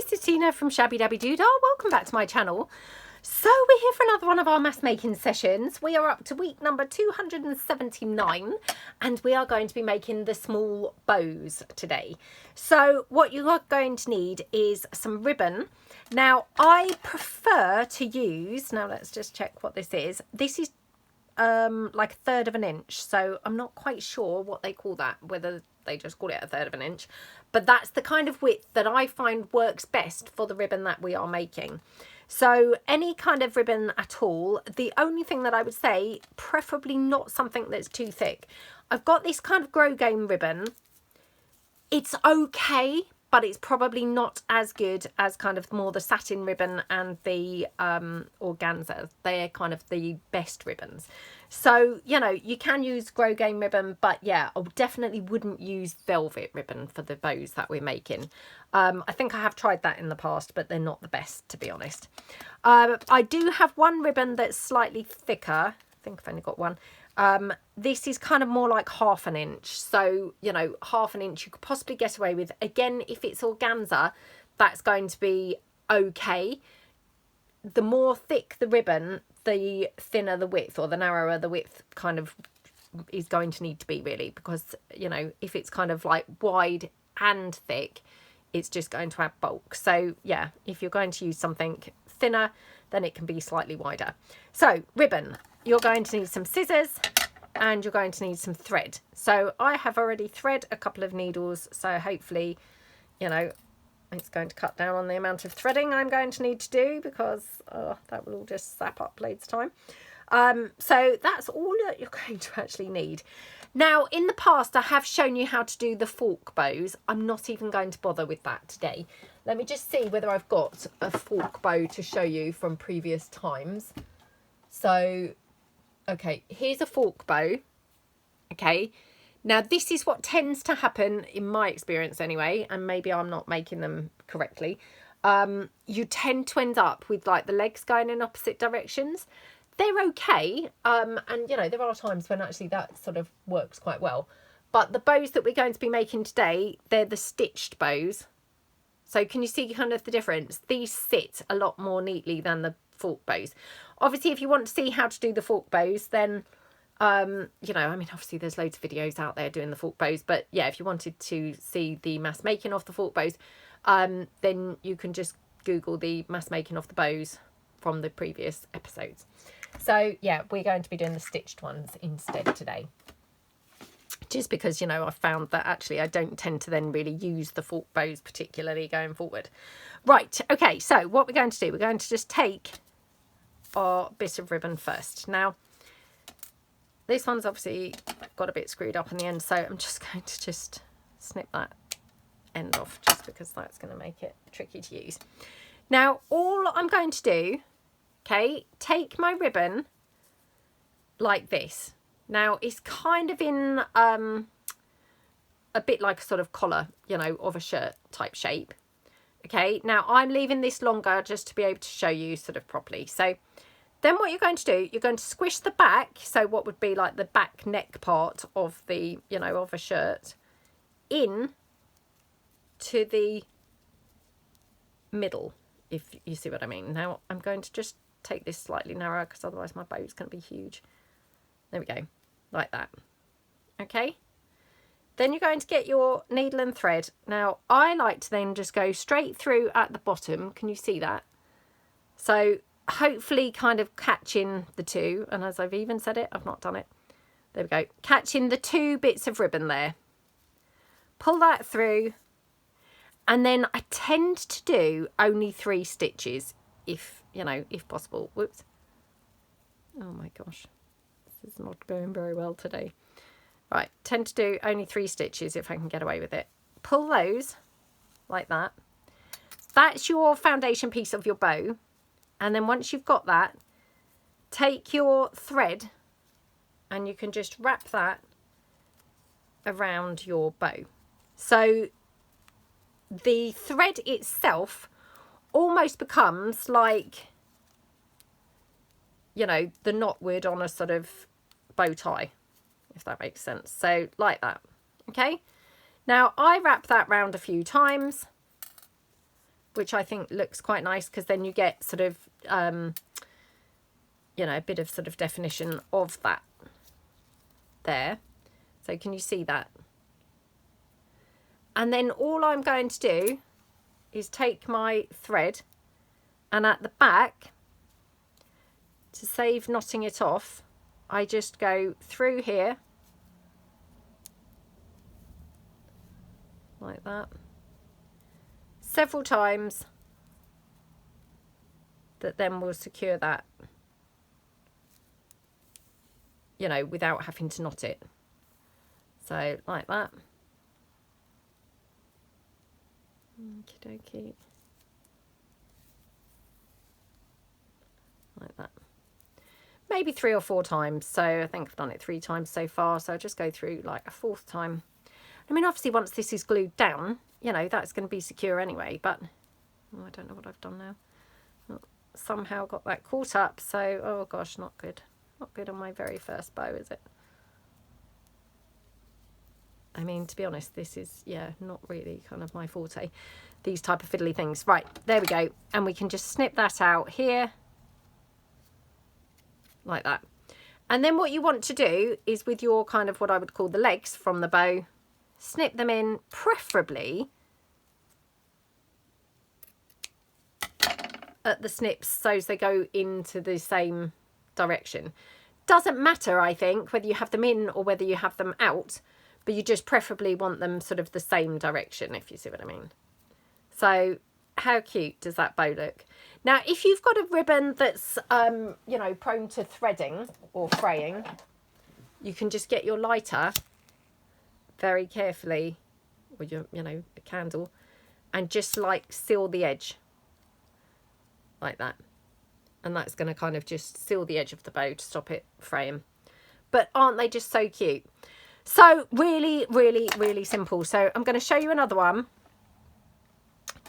this is Tina from Shabbydabbydoodah. Welcome back to my channel. So we're here for another one of our mass making sessions. We are up to week number 279 and we are going to be making the small bows today. So what you are going to need is some ribbon. Now I prefer to use, now let's just check what this is. This is like 1/3 of an inch, so I'm not quite sure what they call that, whether they just call it 1/3 of an inch, but that's the kind of width that I find works best for the ribbon that we are making. So any kind of ribbon at all. The only thing that I would say, preferably not something that's too thick. I've got this kind of grosgain ribbon. It's okay, but it's probably not as good as kind of more the satin ribbon and the organza. They're kind of the best ribbons. So, you know, you can use grosgain ribbon, but yeah, I definitely wouldn't use velvet ribbon for the bows that we're making. I think I have tried that in the past, but they're not the best, to be honest. I do have one ribbon that's slightly thicker. I think I've only got one. This is kind of more like 1/2 an inch. So, you know, 1/2 an inch you could possibly get away with. Again, if it's organza, that's going to be okay. The more thick the ribbon, the thinner the width, or the narrower the width kind of is going to need to be, really, because, you know, if it's kind of like wide and thick, it's just going to add bulk. So yeah, if you're going to use something thinner, then it can be slightly wider. So ribbon, you're going to need some scissors and you're going to need some thread. So I have already thread a couple of needles, so hopefully, you know, it's going to cut down on the amount of threading I'm going to need to do, because that will all just sap up loads of time. So that's all that you're going to actually need. Now, in the past, I have shown you how to do the fork bows. I'm not even going to bother with that today. Let me just see whether I've got a fork bow to show you from previous times. So, okay, here's a fork bow. Okay. Now, this is what tends to happen in my experience anyway, and maybe I'm not making them correctly. You tend to end up with like the legs going in opposite directions. They're okay, and you know, there are times when actually that sort of works quite well. But the bows that we're going to be making today, they're the stitched bows. So can you see kind of the difference? These sit a lot more neatly than the fork bows. Obviously, if you want to see how to do the fork bows, then you know, I mean, obviously there's loads of videos out there doing the fork bows, but yeah, if you wanted to see the mass making of the fork bows, then you can just Google the mass making of the bows from the previous episodes. So yeah, we're going to be doing the stitched ones instead today, just because, you know, I've found that actually I don't tend to then really use the fork bows particularly going forward. Right, okay, so what we're going to do, we're going to just take our bit of ribbon first. Now, this one's obviously got a bit screwed up in the end, so I'm just going to just snip that end off, just because that's going to make it tricky to use. Now, all I'm going to do, okay, take my ribbon like this. Now, it's kind of in a bit like a sort of collar, you know, of a shirt type shape. Okay, now I'm leaving this longer just to be able to show you sort of properly. So then what you're going to do, you're going to squish the back, so what would be like the back neck part of the, you know, of a shirt, in to the middle, if you see what I mean. Now I'm going to just take this slightly narrower, because otherwise my bow's going to be huge. There we go, like that. Okay, then you're going to get your needle and thread. Now I like to then just go straight through at the bottom. Can you see that? So hopefully kind of catching the two, and as I've even said it, I've not done it. There we go, catching the two bits of ribbon there. Pull that through, and then I tend to do only 3 stitches, if, you know, if possible. Whoops. Oh my gosh, this is not going very well today. Right, tend to do only 3 stitches if I can get away with it. Pull those like that. That's your foundation piece of your bow. And then once you've got that, take your thread and you can just wrap that around your bow. So the thread itself almost becomes like, you know, the knotwood on a sort of bow tie, if that makes sense. So like that. Okay. Now I wrap that round a few times, which I think looks quite nice, because then you get sort of, you know, a bit of sort of definition of that there. So can you see that? And then all I'm going to do is take my thread, and at the back, to save knotting it off, I just go through here like that several times, that then will secure that, you know, without having to knot it. So like that. Okie dokie. Like that. Maybe 3 or 4 times. So I think I've done it 3 times so far. So I'll just go through like a 4th time. I mean, obviously once this is glued down, you know, that's going to be secure anyway. But oh, I don't know what I've done now. Oh, somehow got that caught up. So, oh gosh, not good. Not good on my very first bow, is it? I mean, to be honest, this is, yeah, not really kind of my forte, these type of fiddly things. Right, there we go. And we can just snip that out here, like that. And then what you want to do is, with your kind of what I would call the legs from the bow, snip them in, preferably at the snips so as they go into the same direction. Doesn't matter, I think, whether you have them in or whether you have them out, but you just preferably want them sort of the same direction, if you see what I mean. So how cute does that bow look? Now, if you've got a ribbon that's, you know, prone to threading or fraying, you can just get your lighter very carefully, or your, you know, a candle, and just like seal the edge like that. And that's going to kind of just seal the edge of the bow to stop it fraying. But aren't they just so cute? So really, really, really simple. So I'm going to show you another one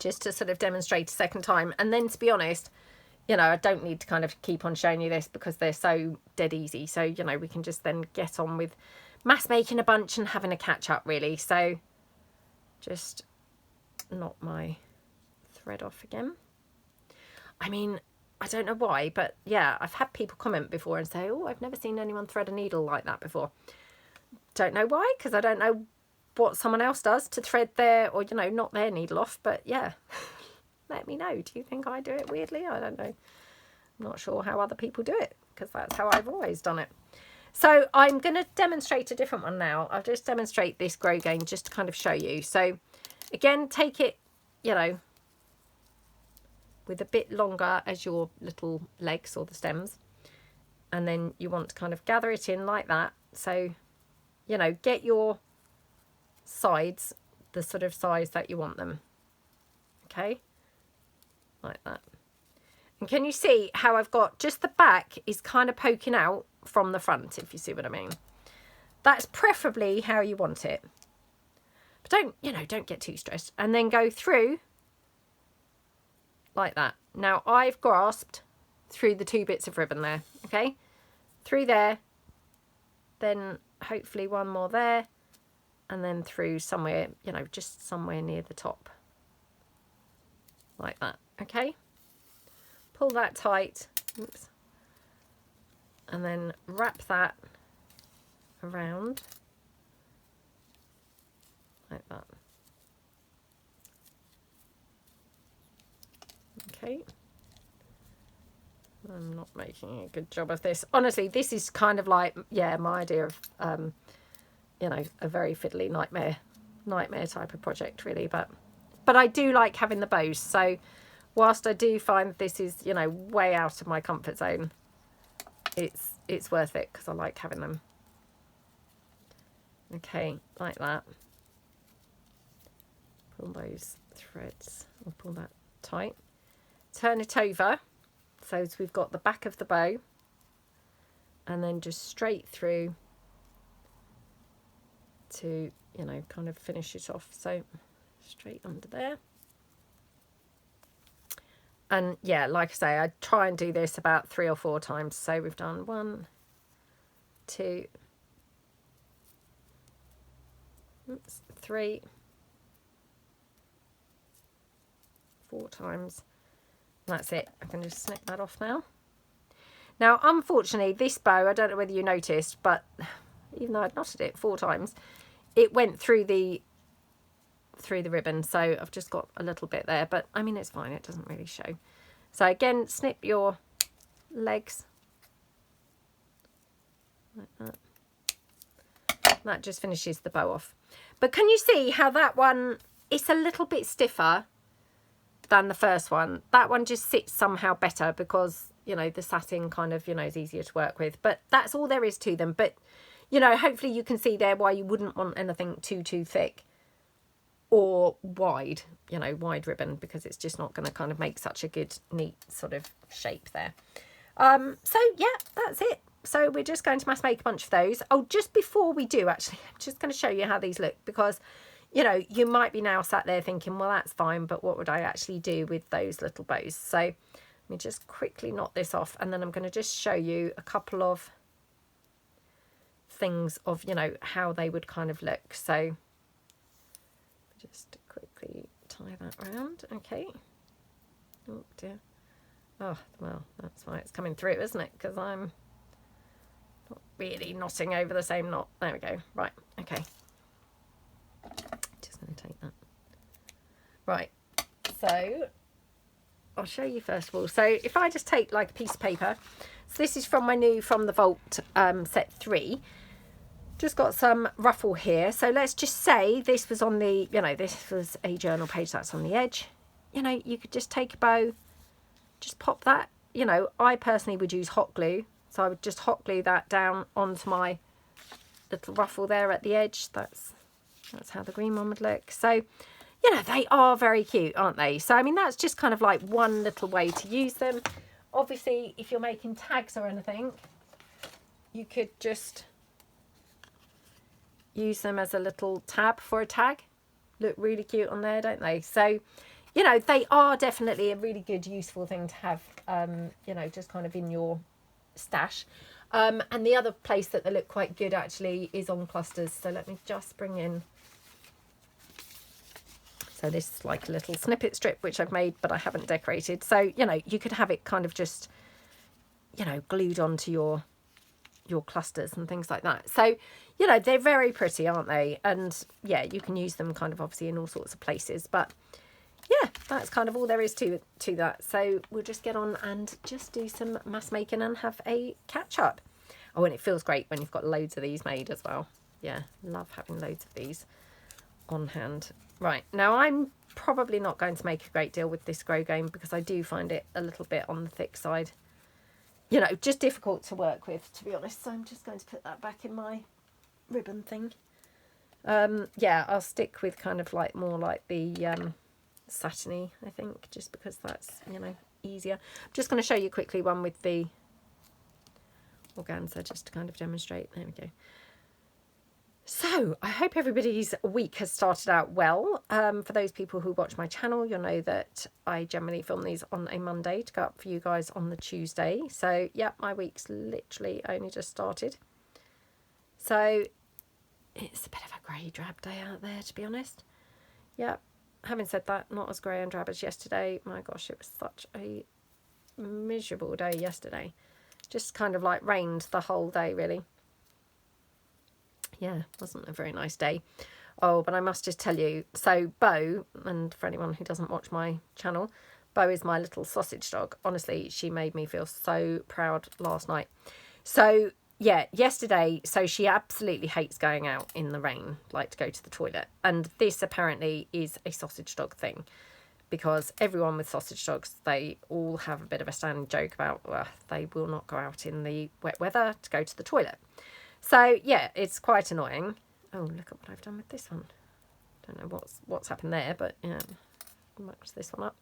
just to sort of demonstrate a second time. And then, to be honest, you know, I don't need to kind of keep on showing you this because they're so dead easy. So, you know, we can just then get on with mass making a bunch and having a catch up, really. So just knot my thread off again. I mean, I don't know why, but yeah, I've had people comment before and say, oh, I've never seen anyone thread a needle like that before. Don't know why, because I don't know what someone else does to thread their, or, you know, not their needle off. But yeah, let me know. Do you think I do it weirdly? I don't know. I'm not sure how other people do it, because that's how I've always done it. So I'm going to demonstrate a different one now. I'll just demonstrate this grosgain just to kind of show you. So again, take it, you know, with a bit longer as your little legs or the stems, and then you want to kind of gather it in like that. So, you know, get your sides the sort of size that you want them, okay, like that. And can you see how I've got just the back is kind of poking out from the front, if you see what I mean? That's preferably how you want it, but don't, you know, don't get too stressed. And then go through like that. Now I've grasped through the 2 bits of ribbon there, okay, through there, then hopefully one more there, and then through somewhere, you know, just somewhere near the top like that. Okay, pull that tight. Oops. And then wrap that around like that. Okay, I'm not making a good job of this. Honestly, this is kind of like, yeah, my idea of, you know, a very fiddly nightmare type of project, really. But I do like having the bows. So whilst I do find this is, you know, way out of my comfort zone, it's worth it because I like having them. Okay, like that. Pull those threads, or pull that tight. Turn it over so as we've got the back of the bow, and then just straight through to, you know, kind of finish it off. So straight under there. And yeah, like I say, I try and do this about 3 or 4 times. So we've done 1, 2, 3, 4 times. That's it. I can just snip that off now. Now, unfortunately, this bow, I don't know whether you noticed, but even though I'd knotted it 4 times, it went through the ribbon. So I've just got a little bit there, but I mean, it's fine. It doesn't really show. So again, snip your legs like that. That just finishes the bow off. But can you see how that one, it's a little bit stiffer than the first one? That one just sits somehow better because, you know, the satin kind of, you know, is easier to work with. But that's all there is to them. But, you know, hopefully you can see there why you wouldn't want anything too thick or wide, you know, wide ribbon, because it's just not going to kind of make such a good, neat sort of shape there. So, yeah, that's it. So we're just going to mass make a bunch of those. Oh, just before we do, actually, I'm just going to show you how these look, because, you know, you might be now sat there thinking, well, that's fine, but what would I actually do with those little bows? So let me just quickly knot this off, and then I'm going to just show you a couple of things of, you know, how they would kind of look. So just quickly tie that around. Okay. Oh dear. Oh, well, that's why it's coming through, isn't it? Because I'm not really knotting over the same knot. There we go. Right. Okay. Just going to take that. Right. So I'll show you first of all. So if I just take like a piece of paper. So this is from my new From the Vault set 3. Just got some ruffle here. So let's just say this was on the, you know, this was a journal page that's on the edge. You know, you could just take a bow, just pop that. You know, I personally would use hot glue. So I would just hot glue that down onto my little ruffle there at the edge. That's how the green one would look. So, you know, they are very cute, aren't they? So, I mean, that's just kind of like one little way to use them. Obviously, if you're making tags or anything, you could just use them as a little tab for a tag. Look really cute on there, don't they? So, you know, they are definitely a really good, useful thing to have, you know, just kind of in your stash. And the other place that they look quite good actually is on clusters. So let me just bring in. So this is like a little snippet strip, which I've made, but I haven't decorated. So, you know, you could have it kind of just, you know, glued onto your clusters and things like that. So, you know, they're very pretty, aren't they? And yeah, you can use them kind of obviously in all sorts of places, but yeah, that's kind of all there is to that. So we'll just get on and just do some mass making and have a catch up. Oh, and it feels great when you've got loads of these made as well. Yeah, love having loads of these on hand. Right, now I'm probably not going to make a great deal with this grosgain because I do find it a little bit on the thick side. You know, just difficult to work with, to be honest. So I'm just going to put that back in my ribbon thing. Yeah, I'll stick with kind of like more like the satiny, I think, just because that's, you know, easier. I'm just going to show you quickly one with the organza just to kind of demonstrate. There we go. So I hope everybody's week has started out well. For those people who watch my channel, you'll know that I generally film these on a Monday to go up for you guys on the Tuesday. So yeah, my week's literally only just started. So it's a bit of a grey drab day out there, to be honest. Yeah, having said that, not as grey and drab as yesterday. My gosh, it was such a miserable day yesterday. Just kind of like rained the whole day, really. Yeah, wasn't a very nice day. Oh, but I must just tell you, so Bo, and for anyone who doesn't watch my channel, Bo is my little sausage dog. Honestly, she made me feel so proud last night. So yeah, yesterday, so she absolutely hates going out in the rain, like to go to the toilet. And this apparently is a sausage dog thing, because everyone with sausage dogs, they all have a bit of a standing joke about, well, they will not go out in the wet weather to go to the toilet. So yeah, it's quite annoying. Oh, look at what I've done with this one. Don't know what's happened there, but yeah, match this one up.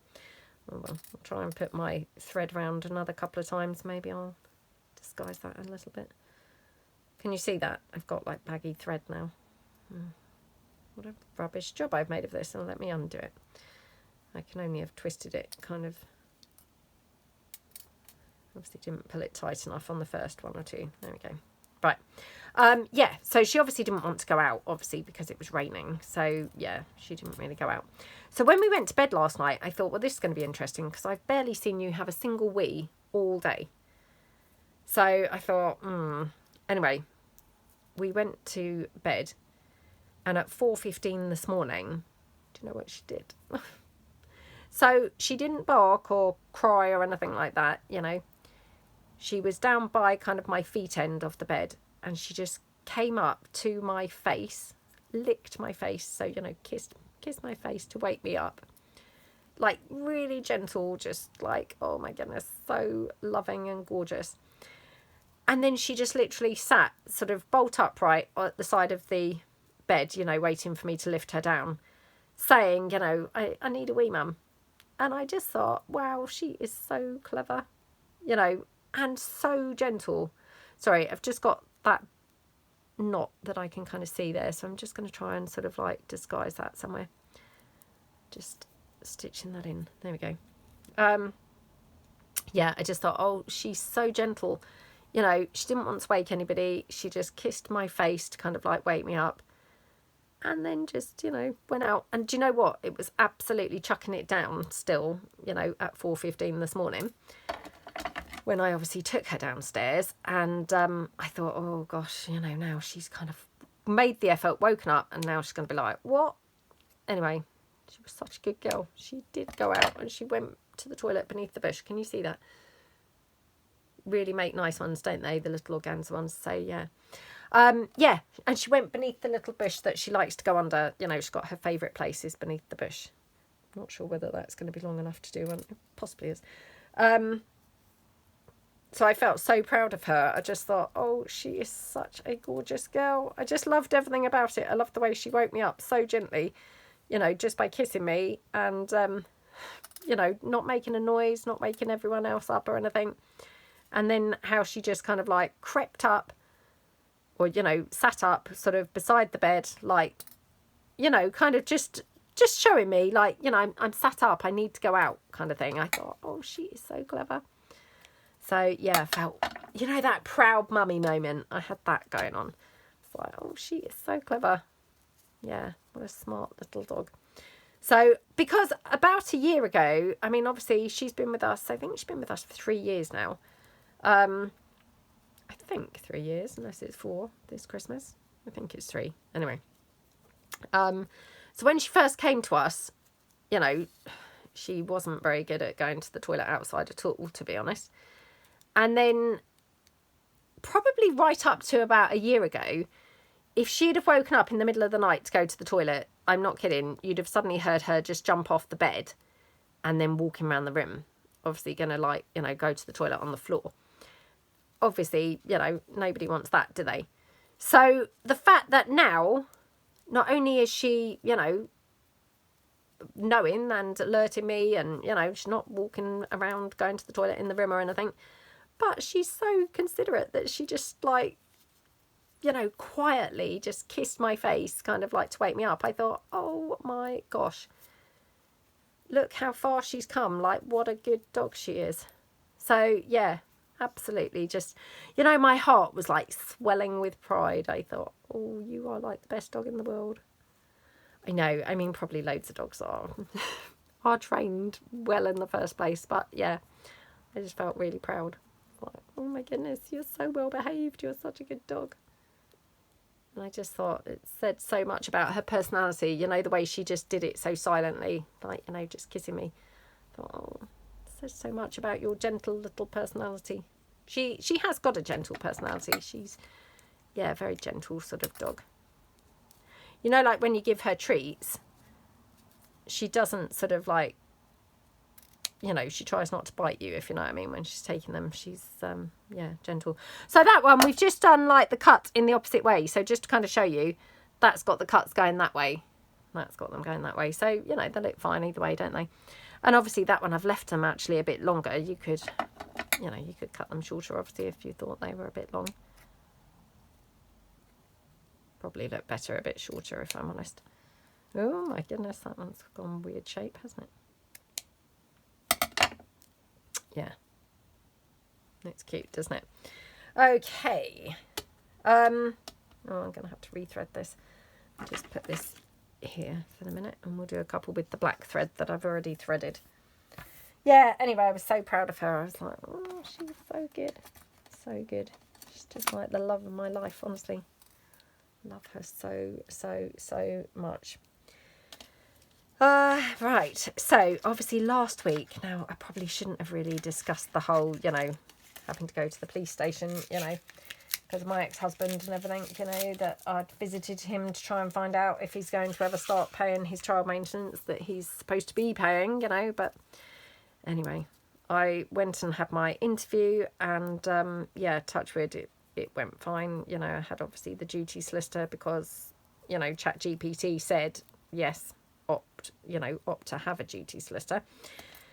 Oh, well, I'll try and put my thread round another couple of times. Maybe I'll disguise that a little bit. Can you see that? I've got like baggy thread now. What a rubbish job I've made of this. And let me undo it. I can only have twisted it kind of. Obviously didn't pull it tight enough on the first one or two. There we go. Right. Yeah, so she obviously didn't want to go out, obviously, because it was raining. So, yeah, she didn't really go out. So when we went to bed last night, I thought, well, this is going to be interesting because I've barely seen you have a single wee all day. So I thought, Anyway, we went to bed, and at 4:15 this morning, do you know what she did? So she didn't bark or cry or anything like that, you know. She was down by kind of my feet end of the bed, and she just came up to my face, licked my face, so, you know, kissed my face to wake me up. Like, really gentle, just like, oh my goodness, so loving and gorgeous. And then she just literally sat sort of bolt upright at the side of the bed, you know, waiting for me to lift her down, saying, you know, I need a wee, mum. And I just thought, wow, she is so clever, you know, and so gentle. Sorry, I've just got that knot that I can kind of see there. So I'm just going to try and sort of like disguise that somewhere. Just stitching that in. There we go. Yeah, I just thought, oh, she's so gentle. You know, she didn't want to wake anybody. She just kissed my face to kind of like wake me up. And then just, you know, went out. And do you know what? It was absolutely chucking it down still, you know, at 4:15 this morning, when I obviously took her downstairs. And I thought, oh, gosh, you know, now she's kind of made the effort, woken up, and now she's going to be like, what? Anyway, she was such a good girl. She did go out and she went to the toilet beneath the bush. Can you see that? Really make nice ones, don't they? The little organza ones. So, yeah. Yeah, and she went beneath the little bush that she likes to go under. You know, she's got her favourite places beneath the bush. Not sure whether that's going to be long enough to do one. It possibly is. So I felt so proud of her. I just thought, oh, she is such a gorgeous girl. I just loved everything about it. I loved the way she woke me up so gently, you know, just by kissing me and, you know, not making a noise, not waking everyone else up or anything. And then how she just kind of like crept up, or, you know, sat up sort of beside the bed, like, you know, kind of just showing me like, you know, I'm sat up, I need to go out kind of thing. I thought, oh, she is so clever. So, yeah, I felt, you know, that proud mummy moment. I had that going on. It's like, oh, she is so clever. Yeah, what a smart little dog. So, because about a year ago, I mean, obviously, she's been with us, I think she's been with us for 3 years now. I think 3 years, unless it's 4 this Christmas. I think it's 3. Anyway. So when she first came to us, you know, she wasn't very good at going to the toilet outside at all, to be honest. And then probably right up to about a year ago, if she'd have woken up in the middle of the night to go to the toilet, I'm not kidding, you'd have suddenly heard her just jump off the bed and then walking around the room. Obviously going to, like, you know, go to the toilet on the floor. Obviously, you know, nobody wants that, do they? So the fact that now, not only is she, you know, knowing and alerting me and, you know, she's not walking around going to the toilet in the room or anything, but she's so considerate that she just, like, you know, quietly just kissed my face, kind of like to wake me up. I thought, oh my gosh, look how far she's come. Like, what a good dog she is. So, yeah, absolutely. Just, you know, my heart was like swelling with pride. I thought, oh, you are like the best dog in the world. I know, I mean, probably loads of dogs are trained well in the first place, but yeah, I just felt really proud. Like, oh my goodness, you're so well behaved, you're such a good dog. And I just thought it said so much about her personality, you know, the way she just did it so silently, like, you know, just kissing me. I thought, oh, it says so much about your gentle little personality. She has got a gentle personality. She's, yeah, a very gentle sort of dog. You know, like when you give her treats, she doesn't sort of like, you know, she tries not to bite you, if you know what I mean, when she's taking them. She's, yeah, gentle. So that one, we've just done like the cut in the opposite way. So just to kind of show you, that's got the cuts going that way. That's got them going that way. So, you know, they look fine either way, don't they? And obviously that one, I've left them actually a bit longer. You could, you know, you could cut them shorter, obviously, if you thought they were a bit long. Probably look better a bit shorter, if I'm honest. Oh my goodness, that one's gone weird shape, hasn't it? Yeah. It's cute, doesn't it? Okay. Oh, I'm going to have to rethread this. I'll just put this here for the minute, and we'll do a couple with the black thread that I've already threaded. Yeah, anyway, I was so proud of her. I was like, oh, she's so good. So good. She's just like the love of my life, honestly. Love her so much. Right, so obviously last week, now I probably shouldn't have really discussed the whole, you know, having to go to the police station, you know, because of my ex-husband and everything, you know, that I'd visited him to try and find out if he's going to ever start paying his child maintenance that he's supposed to be paying, you know. But anyway, I went and had my interview, and yeah, touch wood, it went fine. You know, I had obviously the duty solicitor because, you know, ChatGPT said yes, opt to have a duty solicitor.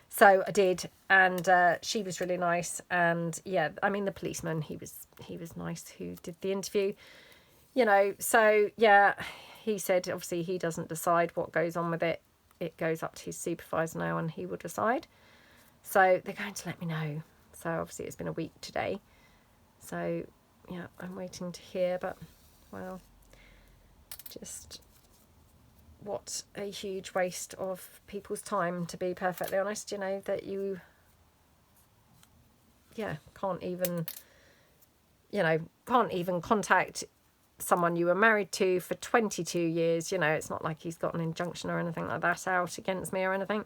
So I did, and she was really nice. And yeah, I mean, the policeman, he was nice who did the interview, you know. So yeah, he said obviously he doesn't decide what goes on with it. It goes up to his supervisor now, and he will decide. So they're going to let me know. So obviously it's been a week today. So yeah, I'm waiting to hear, but well, just what a huge waste of people's time, to be perfectly honest, you know, that you, yeah, can't even contact someone you were married to for 22 years, you know. It's not like he's got an injunction or anything like that out against me or anything.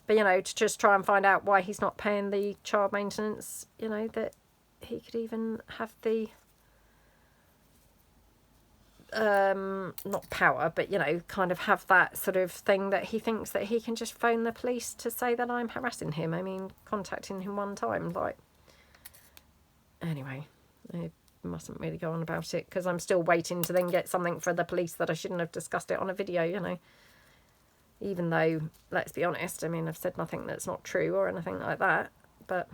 But, you know, to just try and find out why he's not paying the child maintenance, you know, that he could even have the, not power, but, you know, kind of have that sort of thing that he thinks that he can just phone the police to say that I'm harassing him. I mean, contacting him one time, like, anyway, I mustn't really go on about it because I'm still waiting to then get something for the police that I shouldn't have discussed it on a video, you know. Even though, let's be honest, I mean, I've said nothing that's not true or anything like that, but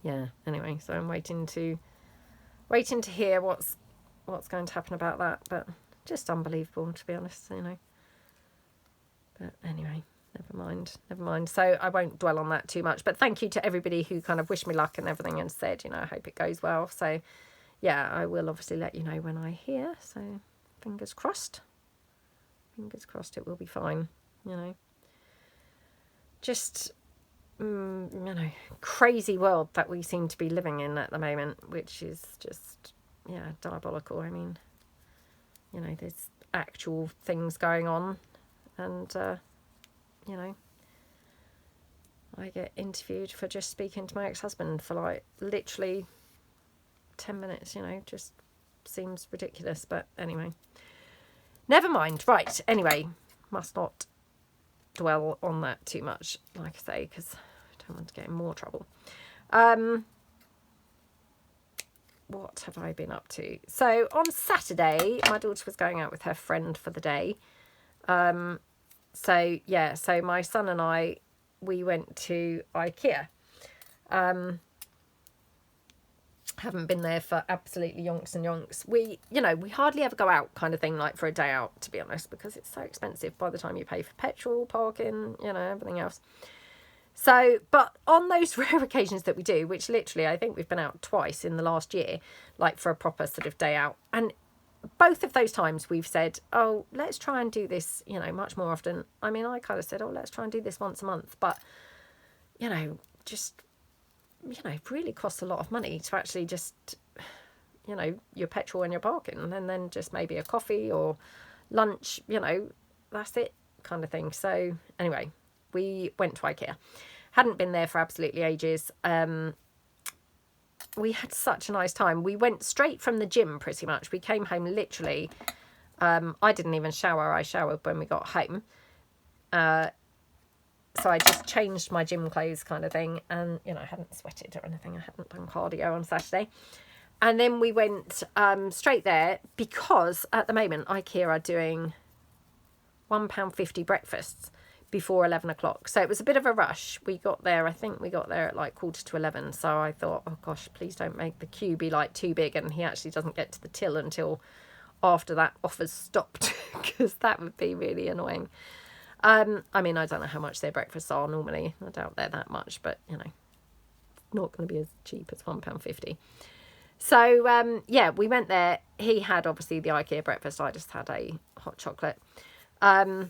yeah, anyway, so I'm waiting to hear what's going to happen about that, but just unbelievable, to be honest, you know. But anyway, never mind. So I won't dwell on that too much, but thank you to everybody who kind of wished me luck and everything and said, you know, I hope it goes well. So yeah, I will obviously let you know when I hear, so fingers crossed it will be fine, you know. Just you know, crazy world that we seem to be living in at the moment, which is just, yeah, diabolical. I mean, you know, there's actual things going on, and you know, I get interviewed for just speaking to my ex-husband for like literally 10 minutes, you know. Just seems ridiculous, but anyway, never mind. Right, anyway, must not dwell on that too much, like I say, because I don't want to get in more trouble. What have I been up to? So on Saturday, my daughter was going out with her friend for the day. So yeah, so my son and I, we went to IKEA. Haven't been there for absolutely yonks and yonks. We, you know, we hardly ever go out kind of thing, like for a day out, to be honest, because it's so expensive by the time you pay for petrol, parking, you know, everything else. So, but on those rare occasions that we do, which literally I think we've been out twice in the last year, like for a proper sort of day out, and both of those times we've said, oh, let's try and do this, you know, much more often. I mean, I kind of said, oh, let's try and do this once a month, but, you know, just, you know, really costs a lot of money to actually just, you know, your petrol and your parking, and then just maybe a coffee or lunch, you know, that's it kind of thing. So anyway, we went to IKEA. Hadn't been there for absolutely ages. We had such a nice time. We went straight from the gym pretty much. We came home literally. I didn't even shower. I showered when we got home. So I just changed my gym clothes kind of thing. And, you know, I hadn't sweated or anything. I hadn't done cardio on Saturday. And then we went straight there because at the moment IKEA are doing £1.50 breakfasts before 11 o'clock. So it was a bit of a rush. We got there, I think we got there at like 11:15. So I thought, oh gosh, please don't make the queue be like too big and he actually doesn't get to the till until after that offer's stopped, because that would be really annoying. I mean, I don't know how much their breakfasts are normally. I doubt they're that much, but you know, not going to be as cheap as £1.50. So, yeah, we went there. He had, obviously, the IKEA breakfast. I just had a hot chocolate. And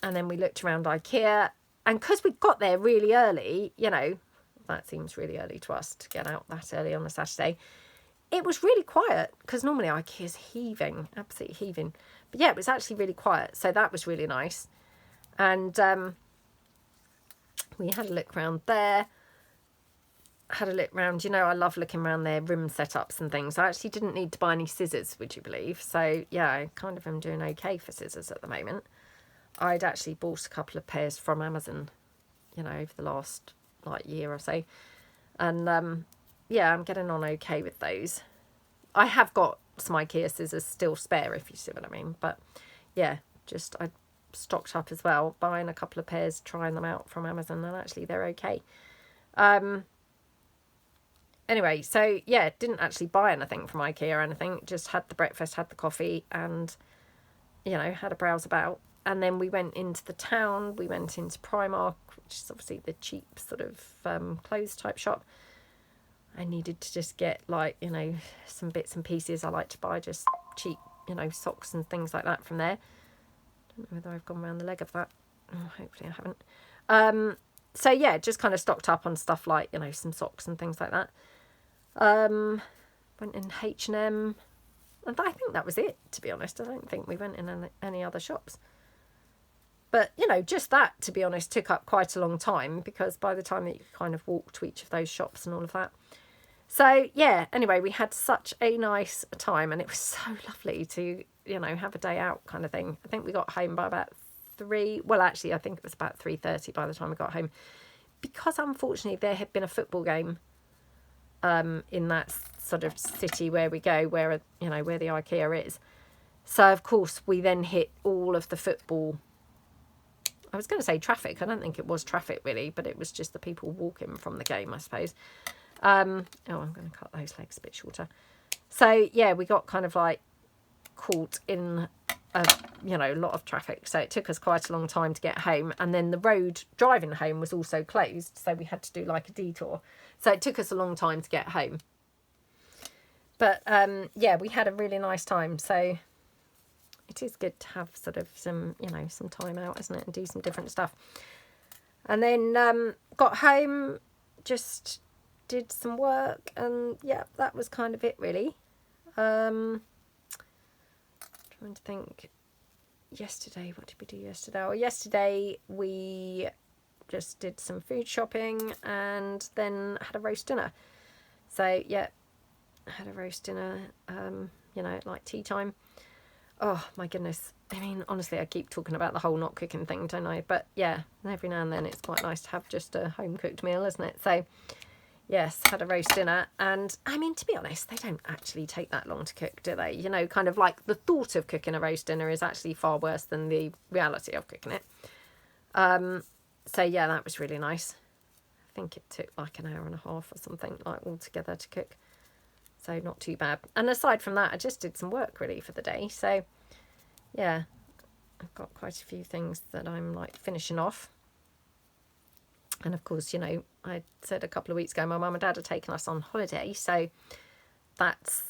then we looked around IKEA. And because we got there really early, you know, that seems really early to us to get out that early on a Saturday. It was really quiet because normally IKEA's heaving, absolutely heaving. But yeah, it was actually really quiet. So that was really nice. And we had a look around there. Had a look around, you know, I love looking around their room setups and things. I actually didn't need to buy any scissors, would you believe? So yeah, I kind of am doing okay for scissors at the moment. I'd actually bought a couple of pairs from Amazon, you know, over the last like year or so. And yeah, I'm getting on okay with those. I have got some IKEA scissors still spare, if you see what I mean. But yeah, just I stocked up as well, buying a couple of pairs, trying them out from Amazon, and actually they're okay. Anyway, so yeah, didn't actually buy anything from IKEA or anything. Just had the breakfast, had the coffee, and, you know, had a browse about. And then we went into the town. We went into Primark, which is obviously the cheap sort of clothes type shop. I needed to just get, like, you know, some bits and pieces. I like to buy just cheap, you know, socks and things like that from there. Don't know whether I've gone around the leg of that. Oh, hopefully I haven't. So yeah, just kind of stocked up on stuff like, you know, some socks and things like that. Went in H&M, and I think that was it, to be honest. I don't think we went in any other shops. But, you know, just that, to be honest, took up quite a long time, because by the time that you kind of walk to each of those shops and all of that. So, yeah, anyway, we had such a nice time, and it was so lovely to, you know, have a day out kind of thing. I think we got home by about 3, well, actually, I think it was about 3:30 by the time we got home, because unfortunately there had been a football game in that sort of city where we go, where, you know, where the IKEA is. So, of course, we then hit all of the football. I was going to say traffic. I don't think it was traffic, really, but it was just the people walking from the game, I suppose. Oh, I'm going to cut those legs a bit shorter. So, yeah, we got kind of, like, caught in you know, a lot of traffic. So it took us quite a long time to get home. And then the road driving home was also closed. So we had to do, like, a detour. So it took us a long time to get home. But, yeah, we had a really nice time. So it is good to have sort of some, you know, some time out, isn't it? And do some different stuff. And then got home, just did some work. And, yeah, that was kind of it, really. Trying to think. Yesterday, what did we do yesterday? Oh, yesterday we just did some food shopping and then had a roast dinner. So, yeah, had a roast dinner, you know, like tea time. Oh, my goodness. I mean, honestly, I keep talking about the whole not cooking thing, don't I? But, yeah, every now and then it's quite nice to have just a home-cooked meal, isn't it? So, yes, had a roast dinner. And, I mean, to be honest, they don't actually take that long to cook, do they? You know, kind of like the thought of cooking a roast dinner is actually far worse than the reality of cooking it. So, yeah, that was really nice. I think it took like an hour and a half or something, like, altogether to cook. So, not too bad. And aside from that, I just did some work, really, for the day. So, yeah, I've got quite a few things that I'm, like, finishing off. And, of course, you know, I said a couple of weeks ago, my mum and dad are taking us on holiday. So that's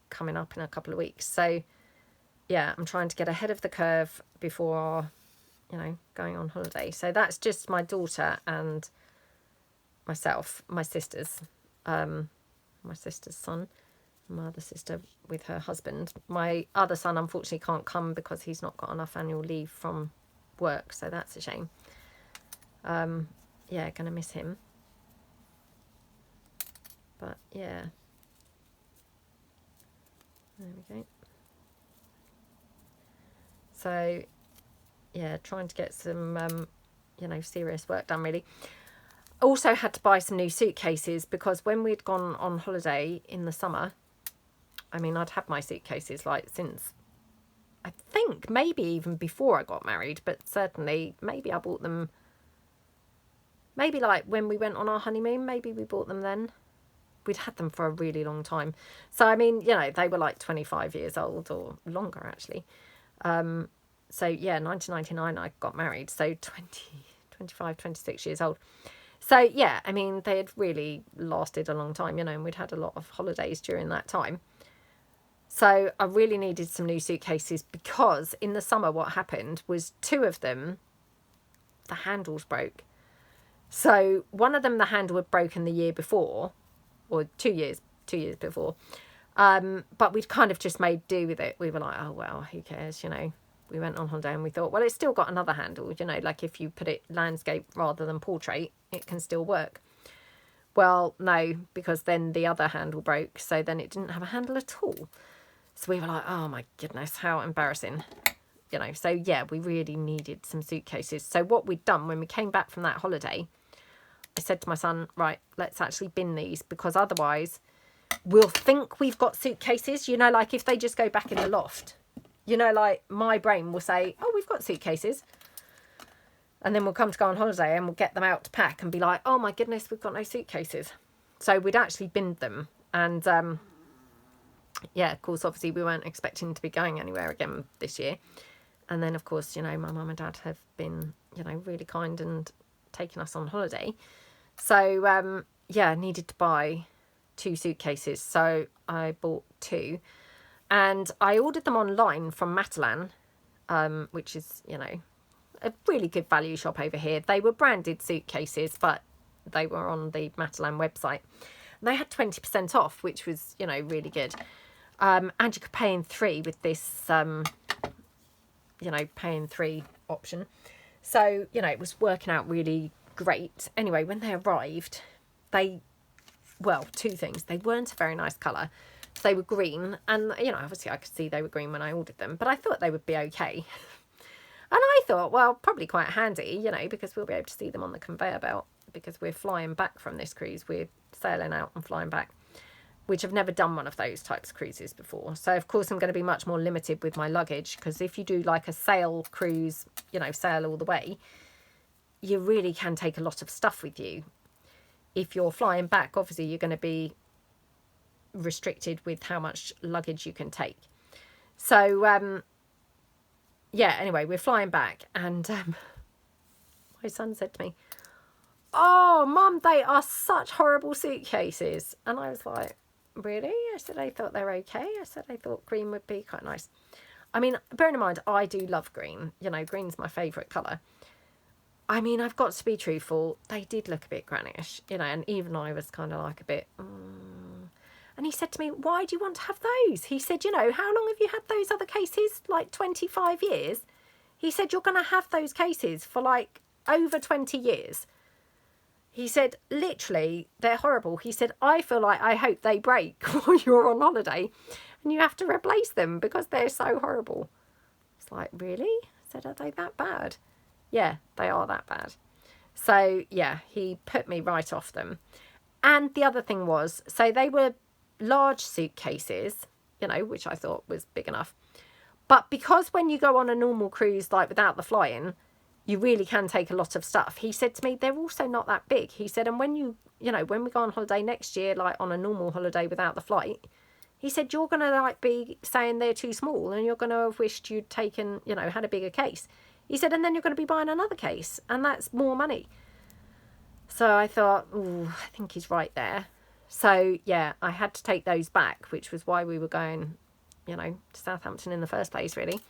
coming up in a couple of weeks. So, yeah, I'm trying to get ahead of the curve before, you know, going on holiday. So that's just my daughter and myself, my sister's son, my other sister with her husband. My other son, unfortunately, can't come because he's not got enough annual leave from work. So that's a shame. Yeah, going to miss him. But, yeah. There we go. So, yeah, trying to get some, you know, serious work done, really. Also had to buy some new suitcases because when we'd gone on holiday in the summer, I mean, I'd had my suitcases, like, since, I think, maybe even before I got married, but certainly, maybe I bought them. Maybe like when we went on our honeymoon, maybe we bought them then. We'd had them for a really long time. So, I mean, you know, they were like 25 years old or longer, actually. So, yeah, 1999 I got married. So, 25, 26 years old. So yeah, I mean, they had really lasted a long time, you know, and we'd had a lot of holidays during that time. So I really needed some new suitcases, because in the summer what happened was 2 of them, the handles broke. So one of them, the handle had broken the year before, or 2 years before. But we'd kind of just made do with it. We were like, oh, well, who cares, you know. We went on holiday and we thought, well, it's still got another handle, you know, like if you put it landscape rather than portrait, it can still work. Well, no, because then the other handle broke, so then it didn't have a handle at all. So we were like, oh my goodness, how embarrassing, you know. So yeah, we really needed some suitcases. So what we'd done when we came back from that holiday, I said to my son, right, let's actually bin these, because otherwise we'll think we've got suitcases, you know, like if they just go back in the loft, you know, like my brain will say, oh, we've got suitcases. And then we'll come to go on holiday and we'll get them out to pack and be like, oh my goodness, we've got no suitcases. So we'd actually binned them. And yeah, of course, obviously we weren't expecting to be going anywhere again this year. And then, of course, you know, my mum and dad have been, you know, really kind and taken us on holiday. So yeah, I needed to buy 2 suitcases. So I bought 2. And I ordered them online from Matalan, which is, you know, a really good value shop over here. They were branded suitcases, but they were on the Matalan website. And they had 20% off, which was, you know, really good. And you could pay in 3 with this, you know, pay in 3 option. So, you know, it was working out really great. Anyway, when they arrived, well, 2 things. They weren't a very nice colour. They were green, and, you know, obviously I could see they were green when I ordered them, but I thought they would be okay. And I thought, well, probably quite handy, you know, because we'll be able to see them on the conveyor belt, because we're flying back from this cruise. We're sailing out and flying back, which I've never done one of those types of cruises before. So, of course, I'm going to be much more limited with my luggage, because if you do like a sail cruise, you know, sail all the way, you really can take a lot of stuff with you. If you're flying back, obviously, you're going to be restricted with how much luggage you can take. So yeah, anyway, we're flying back, and my son said to me, oh mum, they are such horrible suitcases. And I was like, really? I said, I thought they were okay. I said, I thought green would be quite nice. I mean, bearing in mind, I do love green, you know, green's my favourite colour. I mean, I've got to be truthful, they did look a bit grannish, you know, and even I was kind of like a bit And he said to me, why do you want to have those? He said, you know, how long have you had those other cases? Like 25 years? He said, you're going to have those cases for like over 20 years. He said, literally, they're horrible. He said, I feel like I hope they break while you're on holiday and you have to replace them because they're so horrible. It's like, really? I said, are they that bad? Yeah, they are that bad. So, yeah, he put me right off them. And the other thing was, so they were large suitcases, you know, which I thought was big enough. But because when you go on a normal cruise, like without the flying, you really can take a lot of stuff. He said to me, they're also not that big. He said, and when you know, when we go on holiday next year, like on a normal holiday without the flight, he said, you're going to like be saying they're too small and you're going to have wished you'd taken, you know, had a bigger case. He said, and then you're going to be buying another case and that's more money. So I thought, oh, I think he's right there. So, yeah, I had to take those back, which was why we were going, you know, to Southampton in the first place, really,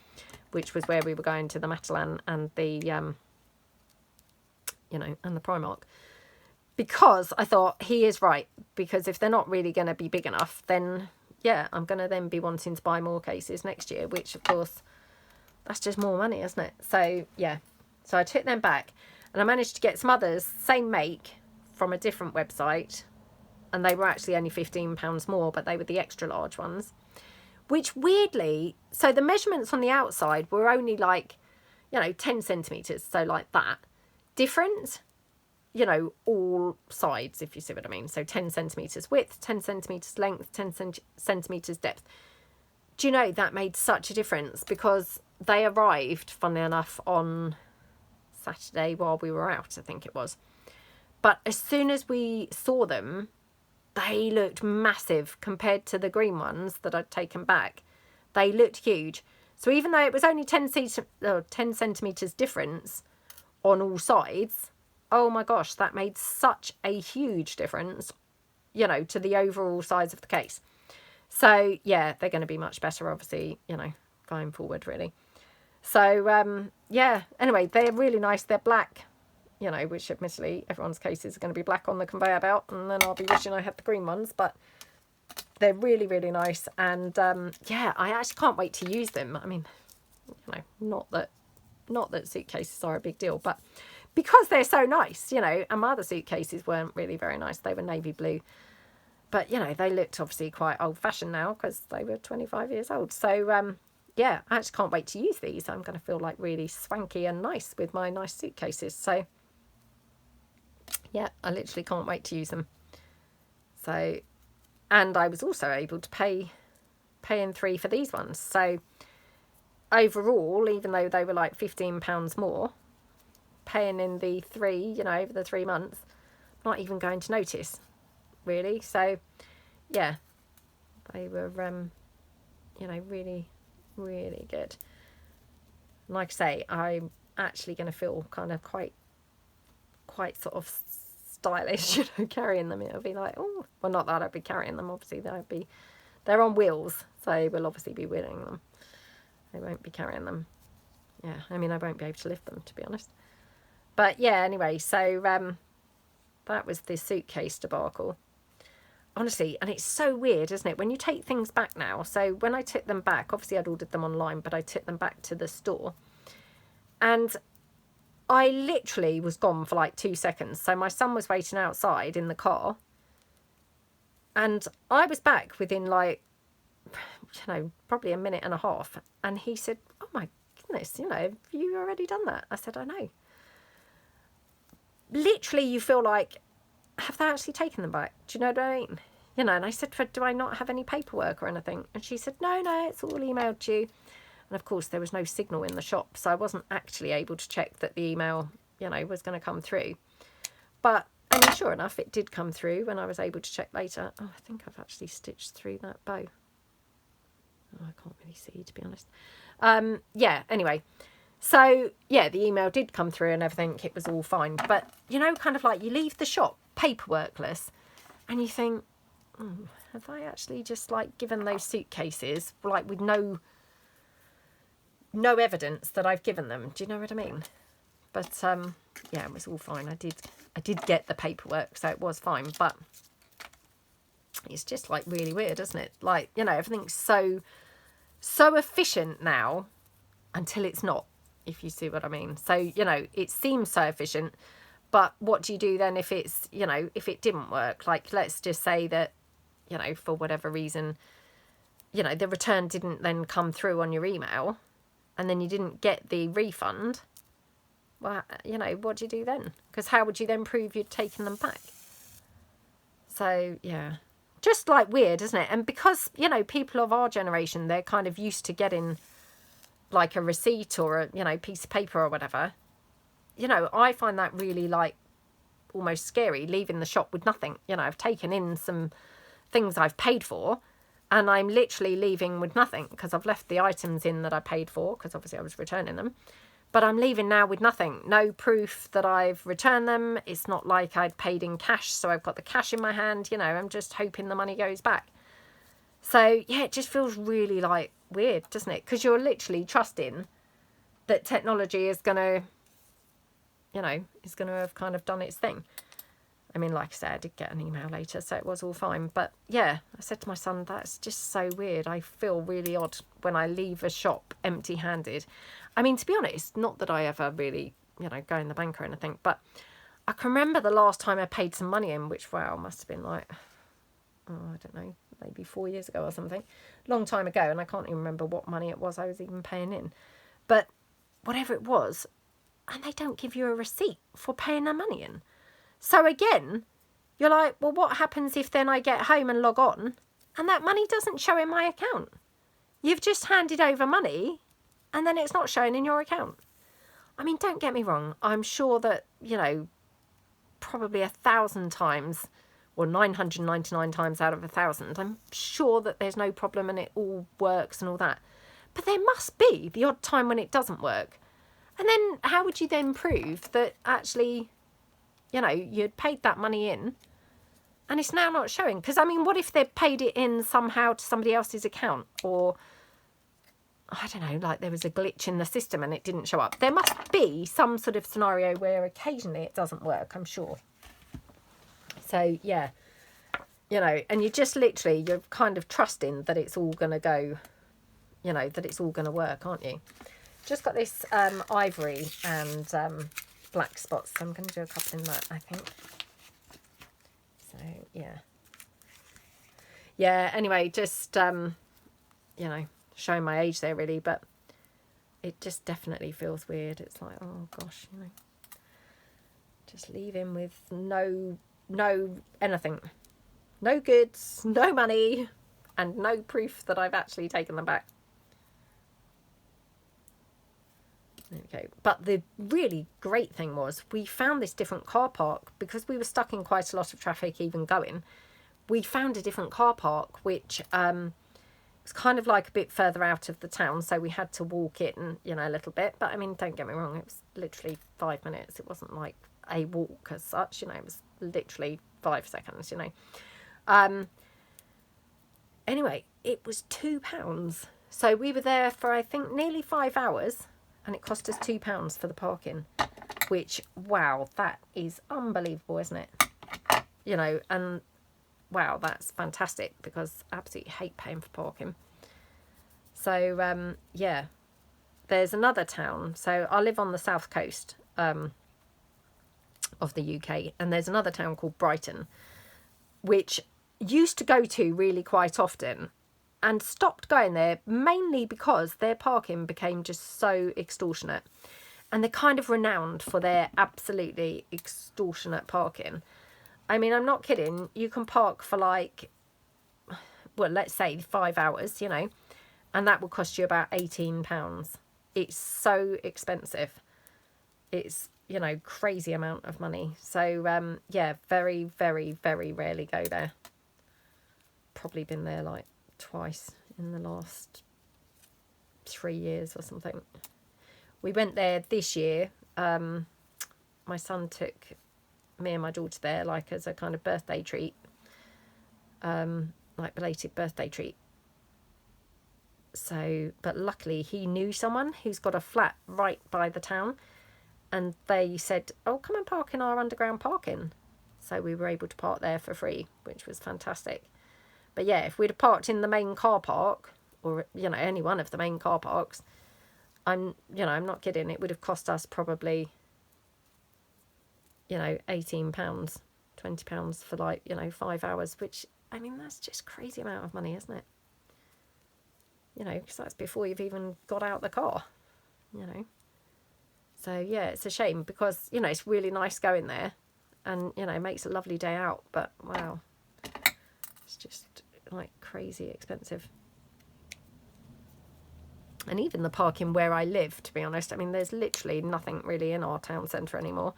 which was where we were going to the Matalan and the, you know, and the Primark. Because I thought he is right, because if they're not really going to be big enough, then, yeah, I'm going to then be wanting to buy more cases next year, which, of course, that's just more money, isn't it? So, yeah, so I took them back. And I managed to get some others, same make, from a different website. And they were actually only £15 more, but they were the extra large ones. Which weirdly, so the measurements on the outside were only like, you know, 10 centimetres. So like that. Different, you know, all sides, if you see what I mean. So 10 centimetres width, 10 centimetres length, 10 centimetres depth. Do you know, that made such a difference because they arrived, funnily enough, on Saturday while we were out, I think it was. But as soon as we saw them, they looked massive compared to the green ones that I'd taken back. They looked huge. So even though it was only 10 centimetres difference on all sides, oh my gosh, that made such a huge difference, you know, to the overall size of the case. So yeah, they're going to be much better, obviously, you know, going forward, really. So yeah, anyway, they're really nice. They're black, you know, which admittedly everyone's cases are going to be black on the conveyor belt, and then I'll be wishing I had the green ones, but they're really, really nice. And yeah, I actually can't wait to use them. I mean, you know, not that suitcases are a big deal, but because they're so nice, you know, and my other suitcases weren't really very nice. They were navy blue, but you know, they looked obviously quite old fashioned now because they were 25 years old. So yeah, I actually can't wait to use these. I'm going to feel like really swanky and nice with my nice suitcases. So yeah, I literally can't wait to use them. So, and I was also able to pay in 3 for these ones. So overall, even though they were like £15 more, paying in the 3, you know, over the 3 months, not even going to notice, really. So yeah, they were you know, really, really good. Like I say, I'm actually going to feel kind of quite sort of stylish, you know, carrying them. It'll be like, oh, well, not that I'd be carrying them, obviously. They're on wheels, so we'll obviously be wheeling them. I won't be carrying them. Yeah, I mean, I won't be able to lift them, to be honest. But yeah, anyway, so that was the suitcase debacle. Honestly, and it's so weird, isn't it, when you take things back now. So when I took them back, obviously I'd ordered them online, but I took them back to the store, and I literally was gone for like 2 seconds. So my son was waiting outside in the car, and I was back within like, you know, probably a minute and a half. And he said, oh my goodness, you know, have you already done that? I said, I know. Literally, you feel like, have they actually taken them back? Do you know what I mean? You know, and I said, do I not have any paperwork or anything? And she said, no, it's all emailed to you. And of course, there was no signal in the shop, so I wasn't actually able to check that the email, you know, was going to come through. But, I mean, sure enough, it did come through when I was able to check later. Oh, I think I've actually stitched through that bow. Oh, I can't really see, to be honest. Yeah, anyway. So, yeah, the email did come through and everything. It was all fine. But, you know, kind of like you leave the shop paperworkless and you think, have I actually just, like, given those suitcases, like, with no evidence that I've given them? Do you know what I mean? But, yeah, it was all fine. I did get the paperwork, so it was fine. But it's just, like, really weird, isn't it? Like, you know, everything's so efficient now until it's not, if you see what I mean. So, you know, it seems so efficient, but what do you do then if it's, you know, if it didn't work? Like, let's just say that, you know, for whatever reason, you know, the return didn't then come through on your email and then you didn't get the refund. Well, you know, what do you do then? Because how would you then prove you'd taken them back? So, yeah. Just like weird, isn't it? And because, you know, people of our generation, they're kind of used to getting like a receipt or a, you know, piece of paper or whatever. You know, I find that really like almost scary, leaving the shop with nothing. You know, I've taken in some things I've paid for and I'm literally leaving with nothing because I've left the items in that I paid for because obviously I was returning them. But I'm leaving now with nothing. No proof that I've returned them. It's not like I'd paid in cash, so I've got the cash in my hand. You know, I'm just hoping the money goes back. So, yeah, it just feels really, like, weird, doesn't it? Because you're literally trusting that technology is going to, you know, is going to have kind of done its thing. I mean, like I said, I did get an email later, so it was all fine. But, yeah, I said to my son, that's just so weird. I feel really odd when I leave a shop empty-handed. I mean, to be honest, not that I ever really, you know, go in the bank or anything, but I can remember the last time I paid some money in, which, wow, must have been like, oh, I don't know, maybe 4 years ago or something. Long time ago, and I can't even remember what money it was I was even paying in. But whatever it was, and they don't give you a receipt for paying their money in. So again, you're like, well, what happens if then I get home and log on and that money doesn't show in my account? You've just handed over money and then it's not showing in your account. I mean, don't get me wrong. I'm sure that, you know, probably 1,000 times or 999 times out of 1,000, I'm sure that there's no problem and it all works and all that. But there must be the odd time when it doesn't work. And then how would you then prove that actually, you know, you'd paid that money in and it's now not showing. Because, I mean, what if they paid it in somehow to somebody else's account? Or, I don't know, like there was a glitch in the system and it didn't show up. There must be some sort of scenario where occasionally it doesn't work, I'm sure. So, yeah, you know, and you just literally, you're kind of trusting that it's all going to go, you know, that it's all going to work, aren't you? Just got this ivory and black spots. So I'm going to do a couple in that, I think. So, yeah. Yeah, anyway, just, you know, showing my age there, really. But it just definitely feels weird. It's like, oh, gosh, you know. Just leave him with no anything. No goods, no money, and no proof that I've actually taken them back. Okay, but the really great thing was we found this different car park because we were stuck in quite a lot of traffic even going. We found a different car park which was kind of like a bit further out of the town, so we had to walk in, you know, a little bit. But I mean, don't get me wrong, it was literally 5 minutes. It wasn't like a walk as such, you know, it was literally 5 seconds, you know. Anyway, it was £2. So we were there for, I think, nearly 5 hours. And it cost us £2 for the parking, which, wow, that is unbelievable, isn't it? You know, and wow, that's fantastic because I absolutely hate paying for parking. So, yeah, there's another town. So I live on the south coast of the UK, and there's another town called Brighton, which used to go to really quite often. And stopped going there mainly because their parking became just so extortionate. And they're kind of renowned for their absolutely extortionate parking. I mean, I'm not kidding. You can park for like, well, let's say 5 hours, you know, and that will cost you about £18. It's so expensive. It's, you know, crazy amount of money. So, yeah, very, very, very rarely go there. Probably been there like twice in the last 3 years or something. We went there this year. My son took me and my daughter there like as a kind of birthday treat, like belated birthday treat. So, but luckily he knew someone who's got a flat right by the town, and they said, oh, come and park in our underground parking. So we were able to park there for free, which was fantastic. But yeah, if we'd have parked in the main car park, or, you know, any one of the main car parks, I'm not kidding, it would have cost us probably, you know, £18, £20 for like, you know, 5 hours, which, I mean, that's just crazy amount of money, isn't it? You know, because that's before you've even got out the car, you know. So yeah, it's a shame because, you know, it's really nice going there and, you know, makes a lovely day out, but wow. It's just like crazy expensive. And even the parking where I live, to be honest, I mean, there's literally nothing really in our town centre anymore.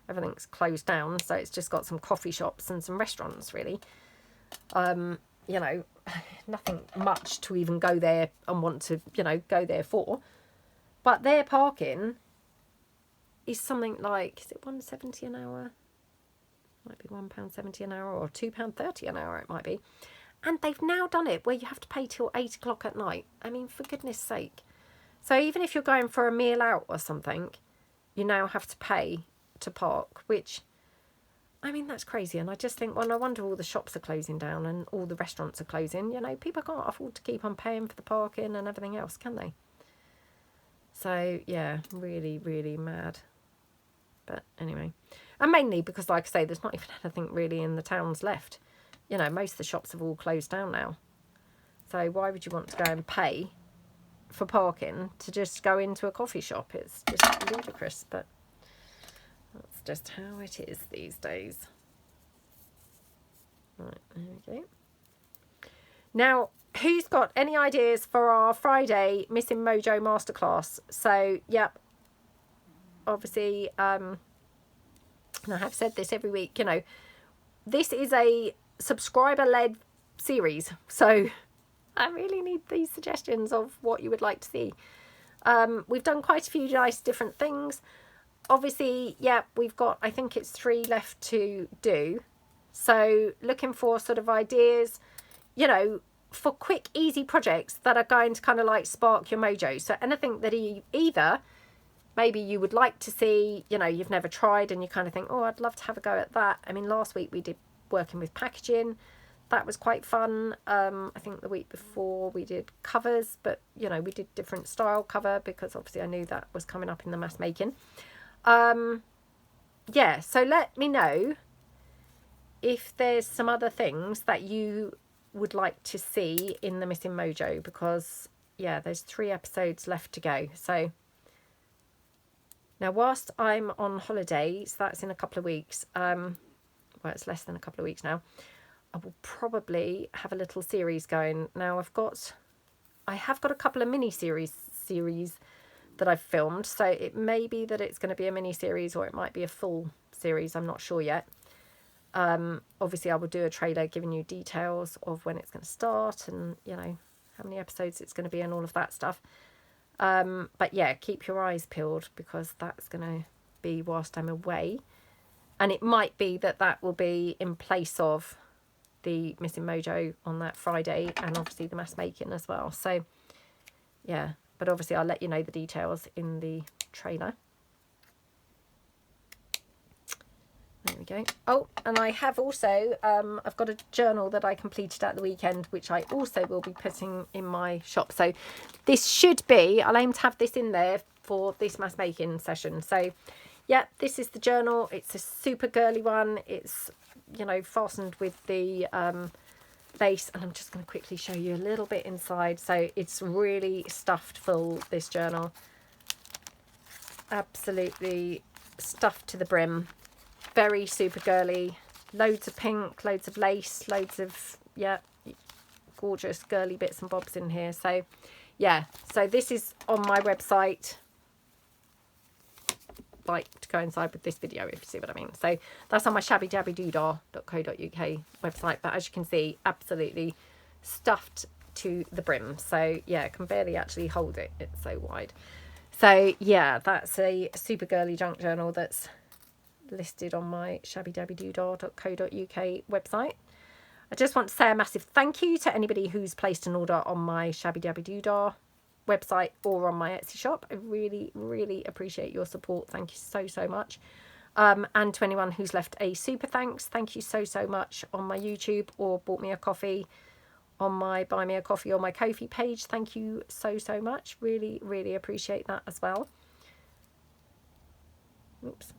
Everything's closed down, so it's just got some coffee shops and some restaurants, really. You know, nothing much to even go there and want to, you know, go there for. But their parking is something like, is it £1.70 an hour? Might be £1.70 an hour or £2.30 an hour it might be. And they've now done it where you have to pay till 8 o'clock at night. I mean, for goodness sake. So even if you're going for a meal out or something, you now have to pay to park, which, I mean, that's crazy. And I just think, well, no wonder all the shops are closing down and all the restaurants are closing. You know, people can't afford to keep on paying for the parking and everything else, can they? So, yeah, really, really mad. But anyway, and mainly because, like I say, there's not even anything really in the towns left. You know, most of the shops have all closed down now. So why would you want to go and pay for parking to just go into a coffee shop? It's just ludicrous, but that's just how it is these days. Right, there we go. Now, who's got any ideas for our Friday Missing Mojo Masterclass? So, yep. Obviously, and I have said this every week, you know, this is a subscriber-led series. So I really need these suggestions of what you would like to see. We've done quite a few nice different things. obviously, yeah, we've got, I think it's 3 left to do. So looking for sort of ideas, you know, for quick, easy projects that are going to kind of like spark your mojo. So anything that either maybe you would like to see, you know, you've never tried and you kind of think, oh, I'd love to have a go at that. I mean, last week we did working with packaging. That was quite fun. I think the week before we did covers, but, you know, we did different style cover because obviously I knew that was coming up in the mass making. Yeah, so let me know if there's some other things that you would like to see in the Missing Mojo, because, yeah, there's 3 episodes left to go. So now, whilst I'm on holiday, so that's in a couple of weeks, well, it's less than a couple of weeks now, I will probably have a little series going. Now, I have got a couple of mini series that I've filmed, so it may be that it's going to be a mini series or it might be a full series. I'm not sure yet. Obviously, I will do a trailer giving you details of when it's going to start and, you know, how many episodes it's going to be and all of that stuff. But yeah, keep your eyes peeled because that's going to be whilst I'm away. And it might be that that will be in place of the Missing Mojo on that Friday and obviously the mass making as well. So yeah, but obviously I'll let you know the details in the trailer. There we go. Oh, and I have also, I've got a journal that I completed at the weekend, which I also will be putting in my shop. So this should be, I'll aim to have this in there for this mass making session. So yeah, this is the journal. It's a super girly one. It's, you know, fastened with the lace. And I'm just going to quickly show you a little bit inside. So it's really stuffed full, this journal. Absolutely stuffed to the brim. Very super girly, loads of pink, loads of lace, loads of, yeah, gorgeous girly bits and bobs in here. So yeah, so this is on my website, like to coincide with this video, if you see what I mean. So that's on my shabbydabbydoodah.co.uk website, but as you can see, absolutely stuffed to the brim. So yeah, I can barely actually hold it, it's so wide. So yeah, that's a super girly junk journal that's listed on my shabbydabbydoodah.co.uk website. I just want to say a massive thank you to anybody who's placed an order on my Shabbydabbydoodah website or on my Etsy shop. I really, really appreciate your support. Thank you so, so much. And to anyone who's left a super thanks, thank you so, so much on my YouTube or bought me a coffee on my Buy Me a Coffee or my Ko-fi page. Thank you so, so much. Really, really appreciate that as well. Oops.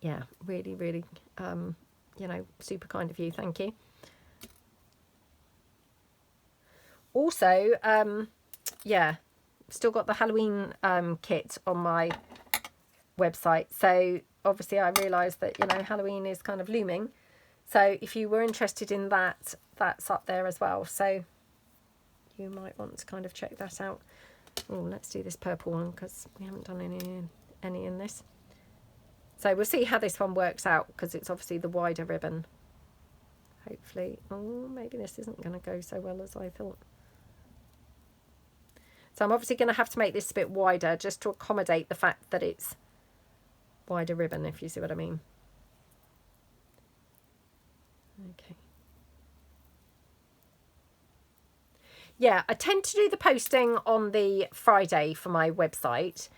Yeah, really, really, you know, super kind of you. Thank you. Also, yeah, still got the Halloween kit on my website. So obviously I realised that, you know, Halloween is kind of looming. So if you were interested in that, that's up there as well. So you might want to kind of check that out. Oh, let's do this purple one because we haven't done any in this. So we'll see how this one works out because it's obviously the wider ribbon. Hopefully. Oh, maybe this isn't going to go so well as I thought. So I'm obviously going to have to make this a bit wider just to accommodate the fact that it's wider ribbon, if you see what I mean. Okay. Yeah, I tend to do the posting on the Friday for my website.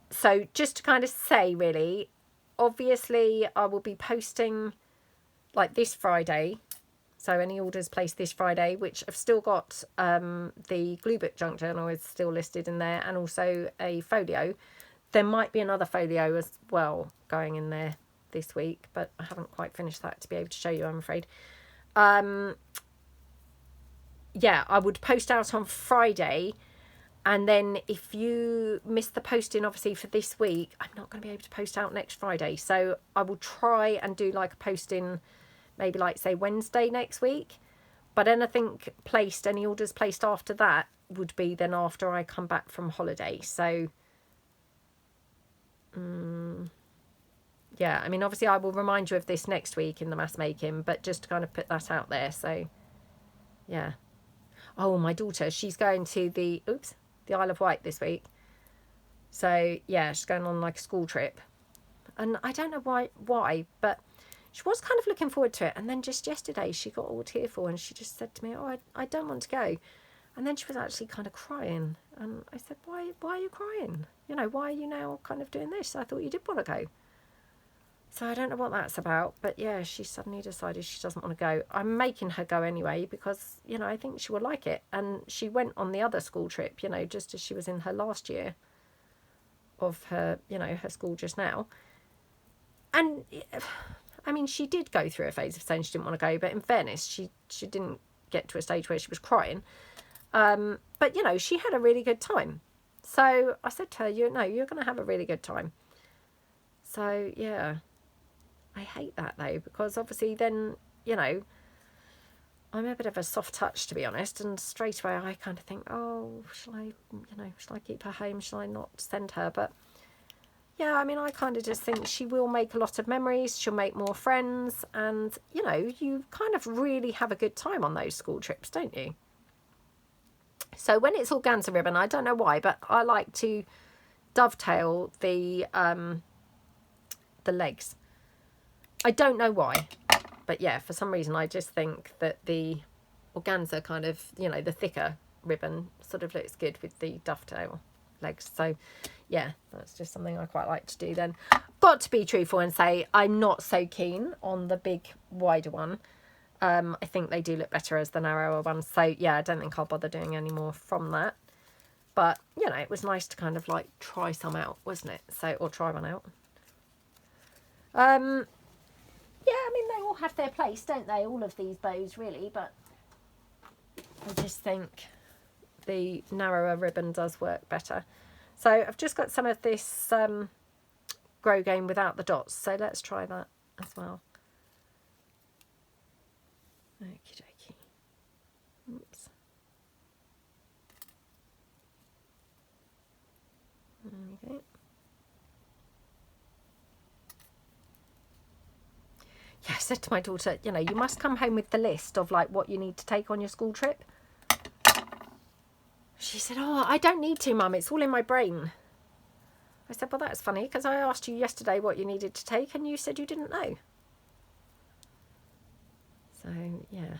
So just to kind of say, really, obviously I will be posting like this Friday. So any orders placed this Friday, which I've still got the glue book junk journal is still listed in there, and also a folio. There might be another folio as well going in there this week, but I haven't quite finished that to be able to show you, I'm afraid. Yeah, I would post out on Friday. And then if you miss the posting, obviously, for this week, I'm not going to be able to post out next Friday. So I will try and do like a posting, maybe like, say, Wednesday next week. But anything placed, any orders placed after that would be then after I come back from holiday. So, yeah, I mean, obviously, I will remind you of this next week in the mass making, but just to kind of put that out there. So, yeah. Oh, my daughter, she's going to the Isle of Wight this week. So yeah, she's going on like a school trip, and I don't know why, but she was kind of looking forward to it. And then just yesterday, she got all tearful, and she just said to me, "Oh, I don't want to go." And then she was actually kind of crying, and I said, "Why are you crying? You know, why are you now kind of doing this? I thought you did want to go." So I don't know what that's about, but yeah, she suddenly decided she doesn't want to go. I'm making her go anyway because, you know, I think she will like it. And she went on the other school trip, you know, just as she was in her last year of her, you know, her school just now. And I mean, she did go through a phase of saying she didn't want to go, but in fairness, she didn't get to a stage where she was crying. But, you know, she had a really good time. So I said to her, you're going to have a really good time. So, yeah. I hate that though, because obviously then, you know, I'm a bit of a soft touch, to be honest, and straight away I kind of think, oh, shall I keep her home? Shall I not send her? But yeah, I mean, I kind of just think she will make a lot of memories. She'll make more friends, and, you know, you kind of really have a good time on those school trips, don't you? So when it's organza ribbon, I don't know why, but I like to dovetail the legs. I don't know why, but yeah, for some reason I just think that the organza kind of, you know, the thicker ribbon sort of looks good with the dovetail legs. So yeah, that's just something I quite like to do then. Got to be truthful and say I'm not so keen on the big wider one. I think they do look better as the narrower ones. So yeah, I don't think I'll bother doing any more from that. But, you know, it was nice to kind of like try some out, wasn't it? So, or try one out. Yeah, I mean, they all have their place, don't they? All of these bows, really. But I just think the narrower ribbon does work better. So I've just got some of this grosgain without the dots. So let's try that as well. Okie dokie. Oops. Okay. Yeah, I said to my daughter, you know, you must come home with the list of like what you need to take on your school trip. She said, oh, I don't need to, Mum. It's all in my brain. I said, well, that's funny because I asked you yesterday what you needed to take and you said you didn't know. So, yeah.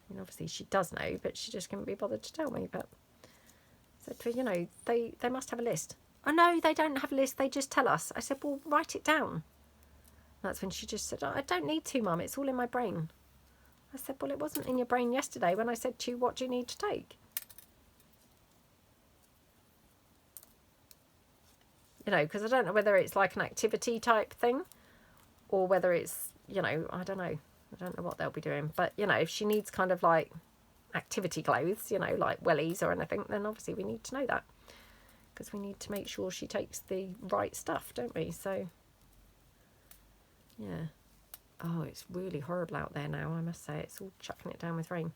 I mean, obviously she does know, but she just couldn't be bothered to tell me. But I said to her, you know, they must have a list. Oh, no, they don't have a list. They just tell us. I said, well, write it down. That's when she just said, oh, I don't need to, Mum. It's all in my brain. I said, well, it wasn't in your brain yesterday when I said to you, what do you need to take? You know, because I don't know whether it's like an activity type thing or whether it's, you know, I don't know. I don't know what they'll be doing. But, you know, if she needs kind of like activity clothes, you know, like wellies or anything, then obviously we need to know that. Because we need to make sure she takes the right stuff, don't we? So, yeah. Oh, it's really horrible out there now, I must say. It's all chucking it down with rain.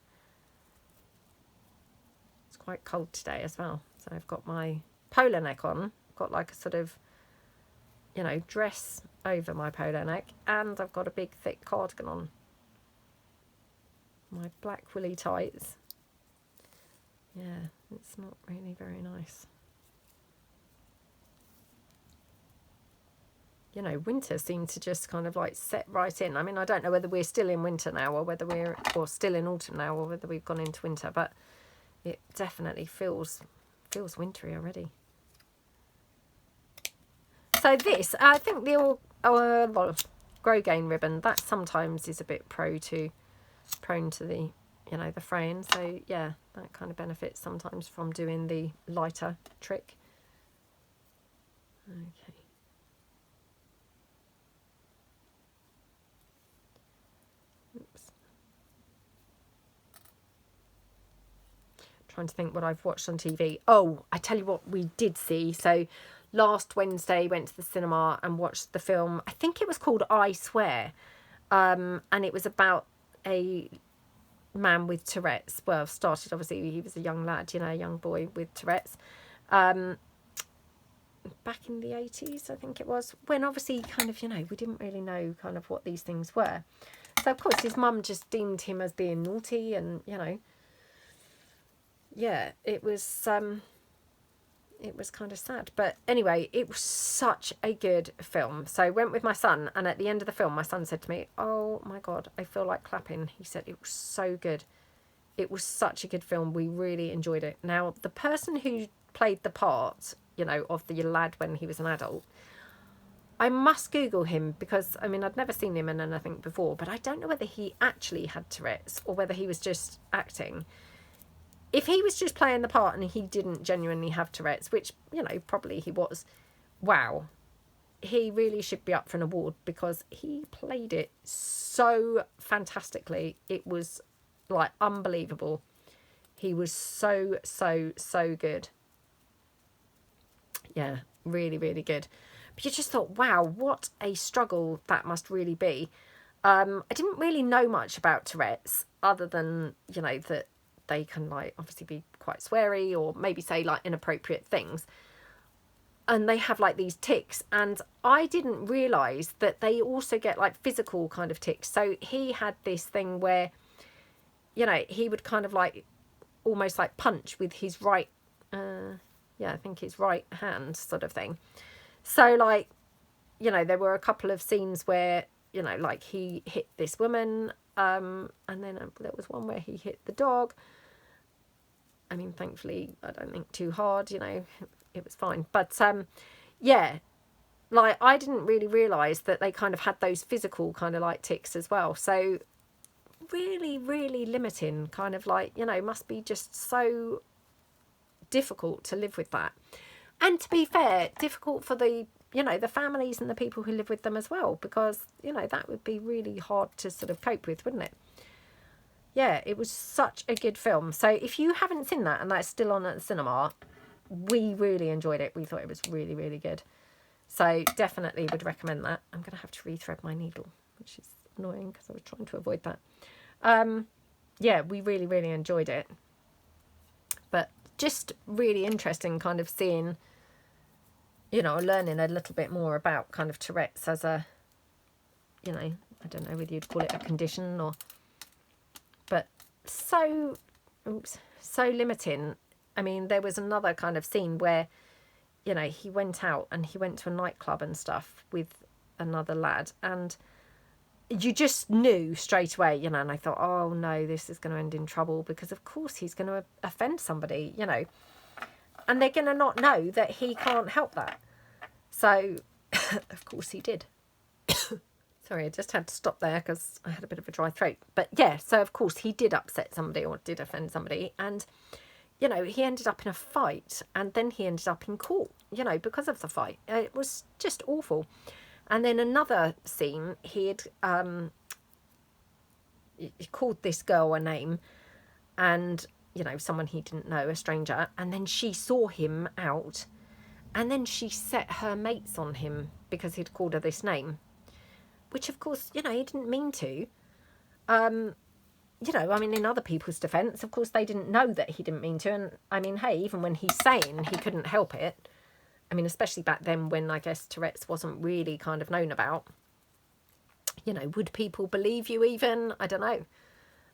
It's quite cold today as well. So I've got my polo neck on. I've got like a sort of, you know, dress over my polo neck. And I've got a big thick cardigan on. My black woolly tights. Yeah, it's not really very nice. You know, winter seemed to just kind of like set right in. I mean, I don't know whether we're still in winter now or whether or still in autumn now or whether we've gone into winter, but it definitely feels wintry already. So this, I think the grosgain ribbon, that sometimes is a bit prone to the, you know, the fraying. So yeah, that kind of benefits sometimes from doing the lighter trick. Okay. Oops. Trying to think what I've watched on TV. Oh, I tell you what we did see. So last Wednesday went to the cinema and watched the film. I think it was called I Swear. And it was about a man with Tourette's. Well, started obviously he was a young lad, you know, a young boy with Tourette's. Back in the 80s, I think it was, when obviously kind of, you know, we didn't really know kind of what these things were. So of course his mum just deemed him as being naughty, and, you know, yeah, it was it was kind of sad. But anyway, it was such a good film. So I went with my son, and at the end of the film, my son said to me, "Oh my God, I feel like clapping." He said it was so good. It was such a good film. We really enjoyed it. Now, the person who played the part, you know, of the lad when he was an adult, I must Google him because, I mean, I'd never seen him in anything before, but I don't know whether he actually had Tourette's or whether he was just acting. If he was just playing the part and he didn't genuinely have Tourette's, which, you know, probably he was, wow, he really should be up for an award because he played it so fantastically. It was like unbelievable. He was so good. Yeah, really, really good. But you just thought, wow, what a struggle that must really be. I didn't really know much about Tourette's other than, you know, that they can, like, obviously be quite sweary or maybe say, like, inappropriate things. And they have, like, these tics. And I didn't realise that they also get, like, physical kind of tics. So he had this thing where, you know, he would kind of, like, almost, like, punch with his right, I think his right hand sort of thing. So, like, you know, there were a couple of scenes where, you know, like, he hit this woman, and then there was one where he hit the dog. I mean, thankfully, I don't think too hard, you know, it was fine. But, yeah, like, I didn't really realise that they kind of had those physical kind of, like, tics as well. So, really, really limiting, kind of like, you know, must be just so difficult to live with that. And to be fair, difficult for the, you know, the families and the people who live with them as well, because, you know, that would be really hard to sort of cope with, wouldn't it? Yeah, it was such a good film. So if you haven't seen that and that's still on at the cinema, we really enjoyed it. We thought it was really, really good. So definitely would recommend that. I'm going to have to rethread my needle, which is annoying because I was trying to avoid that. Yeah, we really, really enjoyed it. But just really interesting kind of seeing, you know, learning a little bit more about kind of Tourette's as a, you know, I don't know whether you'd call it a condition or, but so limiting. I mean, there was another kind of scene where, you know, he went out and he went to a nightclub and stuff with another lad, and you just knew straight away, you know, and I thought, oh no, this is going to end in trouble because of course he's going to offend somebody, you know, and they're going to not know that he can't help that. So, of course he did. Sorry, I just had to stop there because I had a bit of a dry throat. But yeah, so of course he did upset somebody or did offend somebody, and, you know, he ended up in a fight, and then he ended up in court, you know, because of the fight. It was just awful. And then another scene, he called this girl a name, and, you know, someone he didn't know, a stranger, and then she saw him out, and then she set her mates on him because he'd called her this name, which, of course, you know, he didn't mean to. You know, I mean, in other people's defence, of course, they didn't know that he didn't mean to, and, I mean, hey, even when he's saying he couldn't help it, I mean, especially back then when I guess Tourette's wasn't really kind of known about. You know, would people believe you even? I don't know.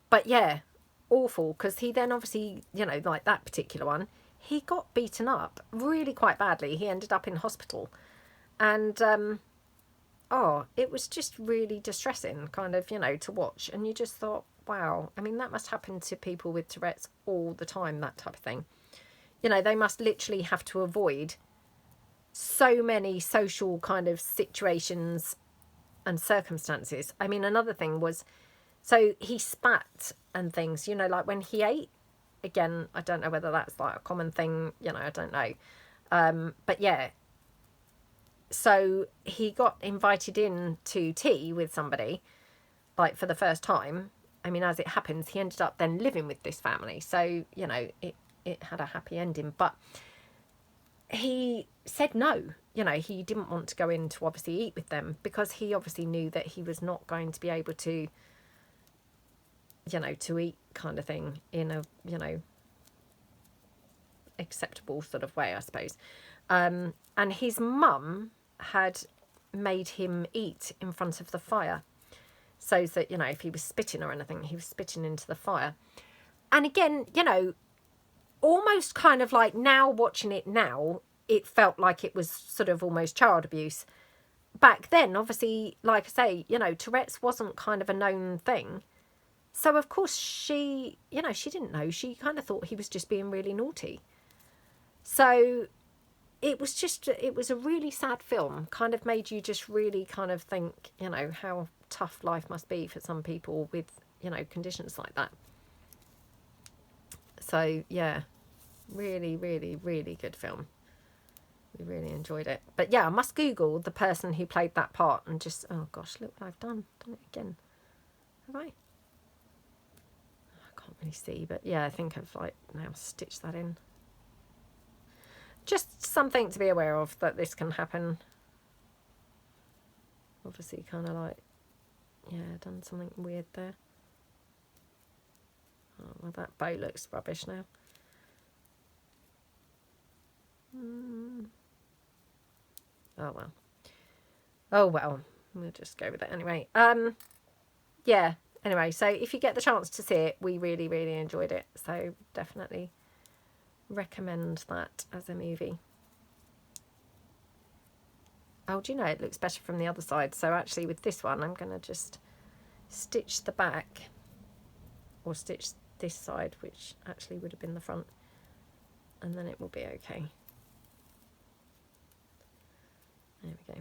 But yeah, awful, because he then obviously, you know, like that particular one, he got beaten up really quite badly. He ended up in hospital. And, oh, it was just really distressing kind of, you know, to watch. And you just thought, wow, I mean, that must happen to people with Tourette's all the time, that type of thing. You know, they must literally have to avoid so many social kind of situations and circumstances. I mean, another thing was, so he spat and things, you know, like when he ate. Again, I don't know whether that's like a common thing, you know, I don't know. But yeah, so he got invited in to tea with somebody, like for the first time. I mean, as it happens, he ended up then living with this family. So, you know, it had a happy ending. But he said no, you know, he didn't want to go in to obviously eat with them because he obviously knew that he was not going to be able to, you know, to eat kind of thing in a, you know, acceptable sort of way, I suppose. And his mum had made him eat in front of the fire so that, you know, if he was spitting or anything, he was spitting into the fire. And again, you know, almost kind of like, now watching it now, it felt like it was sort of almost child abuse. Back then, obviously, like I say, you know, Tourette's wasn't kind of a known thing. So, of course, she, you know, she didn't know. She kind of thought he was just being really naughty. So it was a really sad film. Kind of made you just really kind of think, you know, how tough life must be for some people with, you know, conditions like that. So, yeah, really, really, really good film. We really enjoyed it. But yeah, I must Google the person who played that part and just, oh gosh, look what I've done. Done it again. Have I? I can't really see, but yeah, I think I've like now stitched that in. Just something to be aware of, that this can happen. Obviously kind of like, yeah, done something weird there. Oh, well, that bow looks rubbish now. Oh well. Oh well. We'll just go with it anyway. Yeah. Anyway, so if you get the chance to see it, we really, really enjoyed it. So definitely recommend that as a movie. Oh, do you know, it looks better from the other side. So actually with this one, I'm going to just stitch the back, or stitch this side, which actually would have been the front, and then it will be okay. There we go.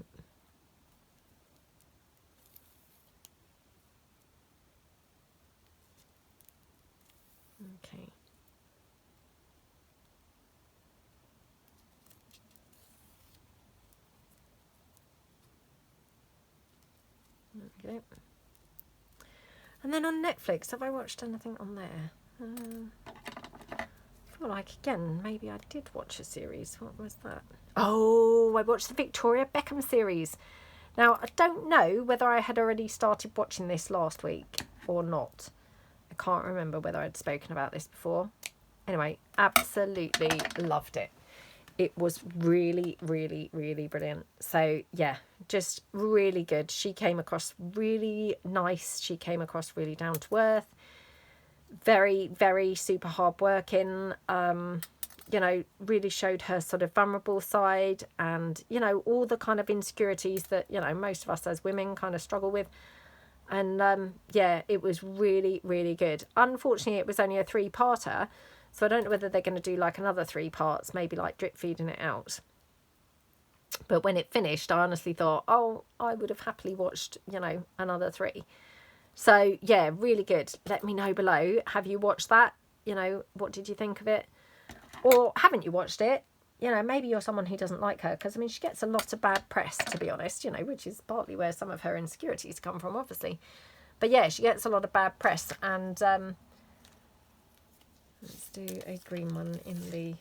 Okay. There we go. And then on Netflix, have I watched anything on there? I feel like, again, maybe I did watch a series. What was that? Oh, I watched the Victoria Beckham series. Now, I don't know whether I had already started watching this last week or not. I can't remember whether I'd spoken about this before. Anyway, absolutely loved it. It was really, really, really brilliant. So, yeah, just really good. She came across really nice. She came across really down to earth. Very, very super hard working. You know, really showed her sort of vulnerable side, and, you know, all the kind of insecurities that, you know, most of us as women kind of struggle with. And yeah, it was really, really good. Unfortunately, it was only a 3-parter. So I don't know whether they're going to do like another 3 parts, maybe like drip feeding it out. But when it finished, I honestly thought, oh, I would have happily watched, you know, another 3. So yeah, really good. Let me know below. Have you watched that? You know, what did you think of it? Or haven't you watched it? You know, maybe you're someone who doesn't like her, because I mean, she gets a lot of bad press, to be honest, you know, which is partly where some of her insecurities come from, obviously. But yeah, she gets a lot of bad press. And let's do a green one in the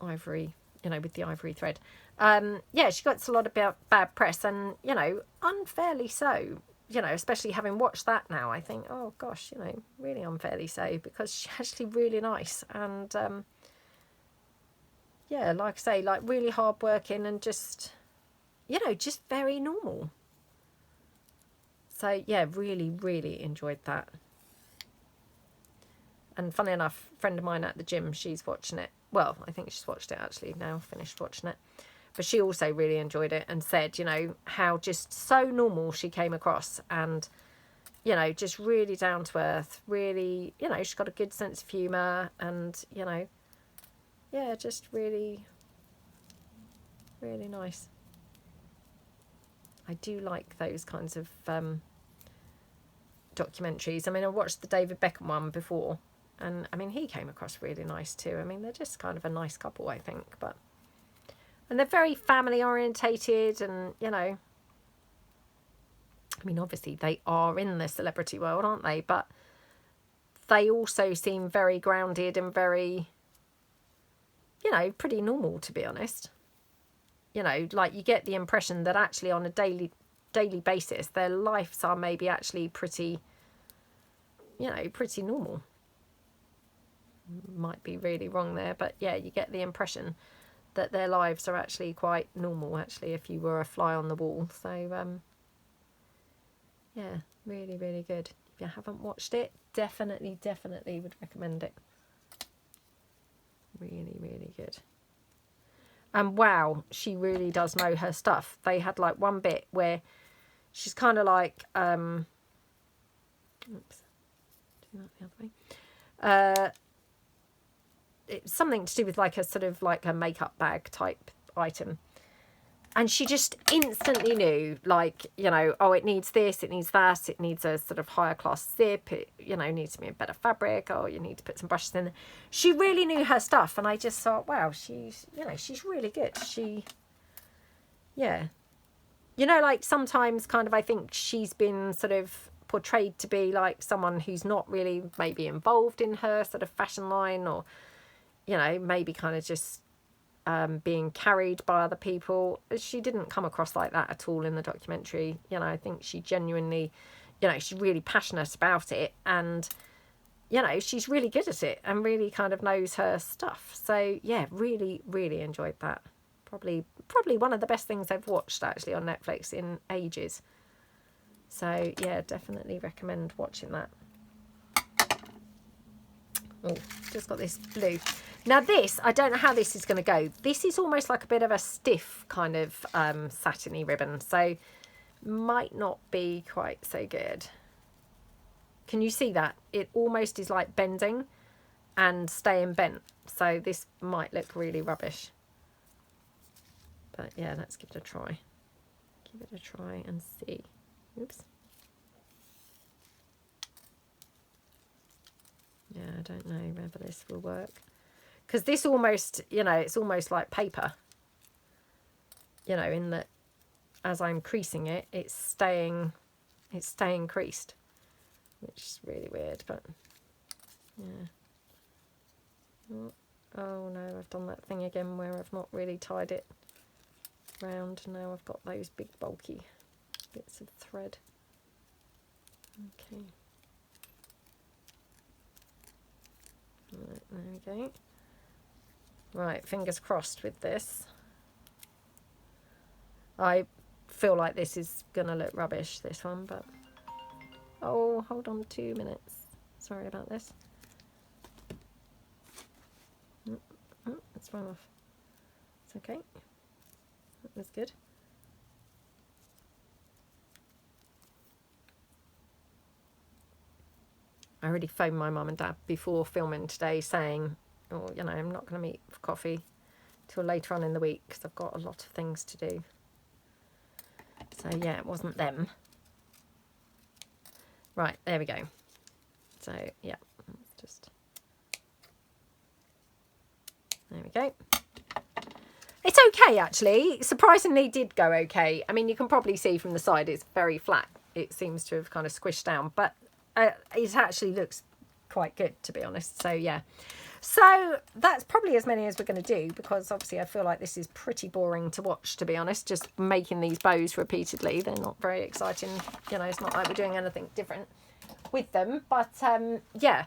ivory, you know, with the ivory thread. Yeah, she gets a lot of bad press, and, you know, unfairly so. You know, especially having watched that now, I think, oh gosh, you know, really unfairly so, because she's actually really nice. And yeah, like I say, like really hard working, and just, you know, just very normal. So yeah, really, really enjoyed that. And funny enough, a friend of mine at the gym, she's watching it. Well, I think she's watched it actually now, finished watching it. But she also really enjoyed it, and said, you know, how just so normal she came across, and, you know, just really down to earth, really, you know, she's got a good sense of humour, and, you know, yeah, just really, really nice. I do like those kinds of documentaries. I mean, I watched the David Beckham one before, and I mean, he came across really nice too. I mean, they're just kind of a nice couple, I think. But, and they're very family orientated, and, you know, I mean, obviously they are in the celebrity world, aren't they? But they also seem very grounded and very, you know, pretty normal, to be honest. You know, like, you get the impression that actually on a daily basis, their lives are maybe actually pretty, you know, pretty normal. Might be really wrong there, but yeah, you get the impression that their lives are actually quite normal, actually, if you were a fly on the wall. So yeah, really, really good. If you haven't watched it, definitely would recommend it. Really, really good. And wow, she really does know her stuff. They had like one bit where she's kind of like, oops, do that the other way. It's something to do with like a sort of like a makeup bag type item. And she just instantly knew, like, you know, oh, it needs this, it needs that, it needs a sort of higher class zip, it, you know, needs to be a better fabric, or you need to put some brushes in there. She really knew her stuff, and I just thought, wow, she's, you know, she's really good. She, yeah. You know, like sometimes kind of I think she's been sort of portrayed to be like someone who's not really maybe involved in her sort of fashion line, or, you know, maybe kind of just being carried by other people. She didn't come across like that at all in the documentary. You know, I think she genuinely, you know, she's really passionate about it, and, you know, she's really good at it and really kind of knows her stuff. So yeah, really, really enjoyed that. Probably one of the best things I've watched actually on Netflix in ages. So yeah, definitely recommend watching that. Oh, just got this blue. Now this, I don't know how this is going to go. This is almost like a bit of a stiff kind of satiny ribbon. So might not be quite so good. Can you see that? It almost is like bending and staying bent. So this might look really rubbish. But yeah, let's give it a try. Give it a try and see. Oops. Yeah, I don't know whether this will work. Because this almost, you know, it's almost like paper. You know, in that as I'm creasing it, it's staying creased. Which is really weird, but yeah. Oh no, I've done that thing again where I've not really tied it round. Now I've got those big bulky bits of thread. Okay. Right, there we go. Right, fingers crossed with this. I feel like this is going to look rubbish, this one, but... Oh, hold on 2 minutes. Sorry about this. Oh, it's run off. It's okay. That was good. I already phoned my mum and dad before filming today saying, oh, you know, I'm not going to meet for coffee till later on in the week because I've got a lot of things to do. So yeah, it wasn't them. Right, there we go. So yeah, just there we go. It's okay actually. Surprisingly did go okay. I mean, you can probably see from the side it's very flat. It seems to have kind of squished down, but it actually looks quite good, to be honest. So yeah, so that's probably as many as we're going to do, because obviously I feel like this is pretty boring to watch, to be honest. Just making these bows repeatedly, they're not very exciting. You know, it's not like we're doing anything different with them, but yeah,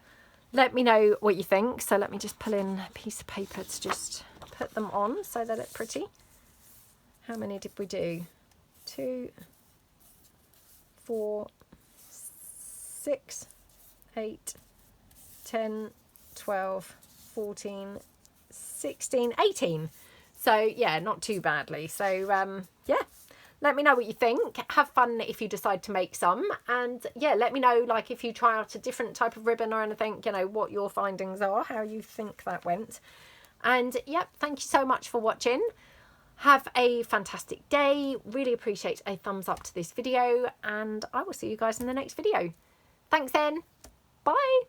let me know what you think. So let me just pull in a piece of paper to just put them on so they look pretty. How many did we do? 2, 4, 6, 8, 10, 12, 14, 16, 18. So yeah, not too badly. So yeah, let me know what you think. Have fun if you decide to make some, and yeah, let me know, like, if you try out a different type of ribbon or anything, you know, what your findings are, how you think that went. And yep, thank you so much for watching. Have a fantastic day. Really appreciate a thumbs up to this video, and I will see you guys in the next video. Thanks then. Bye.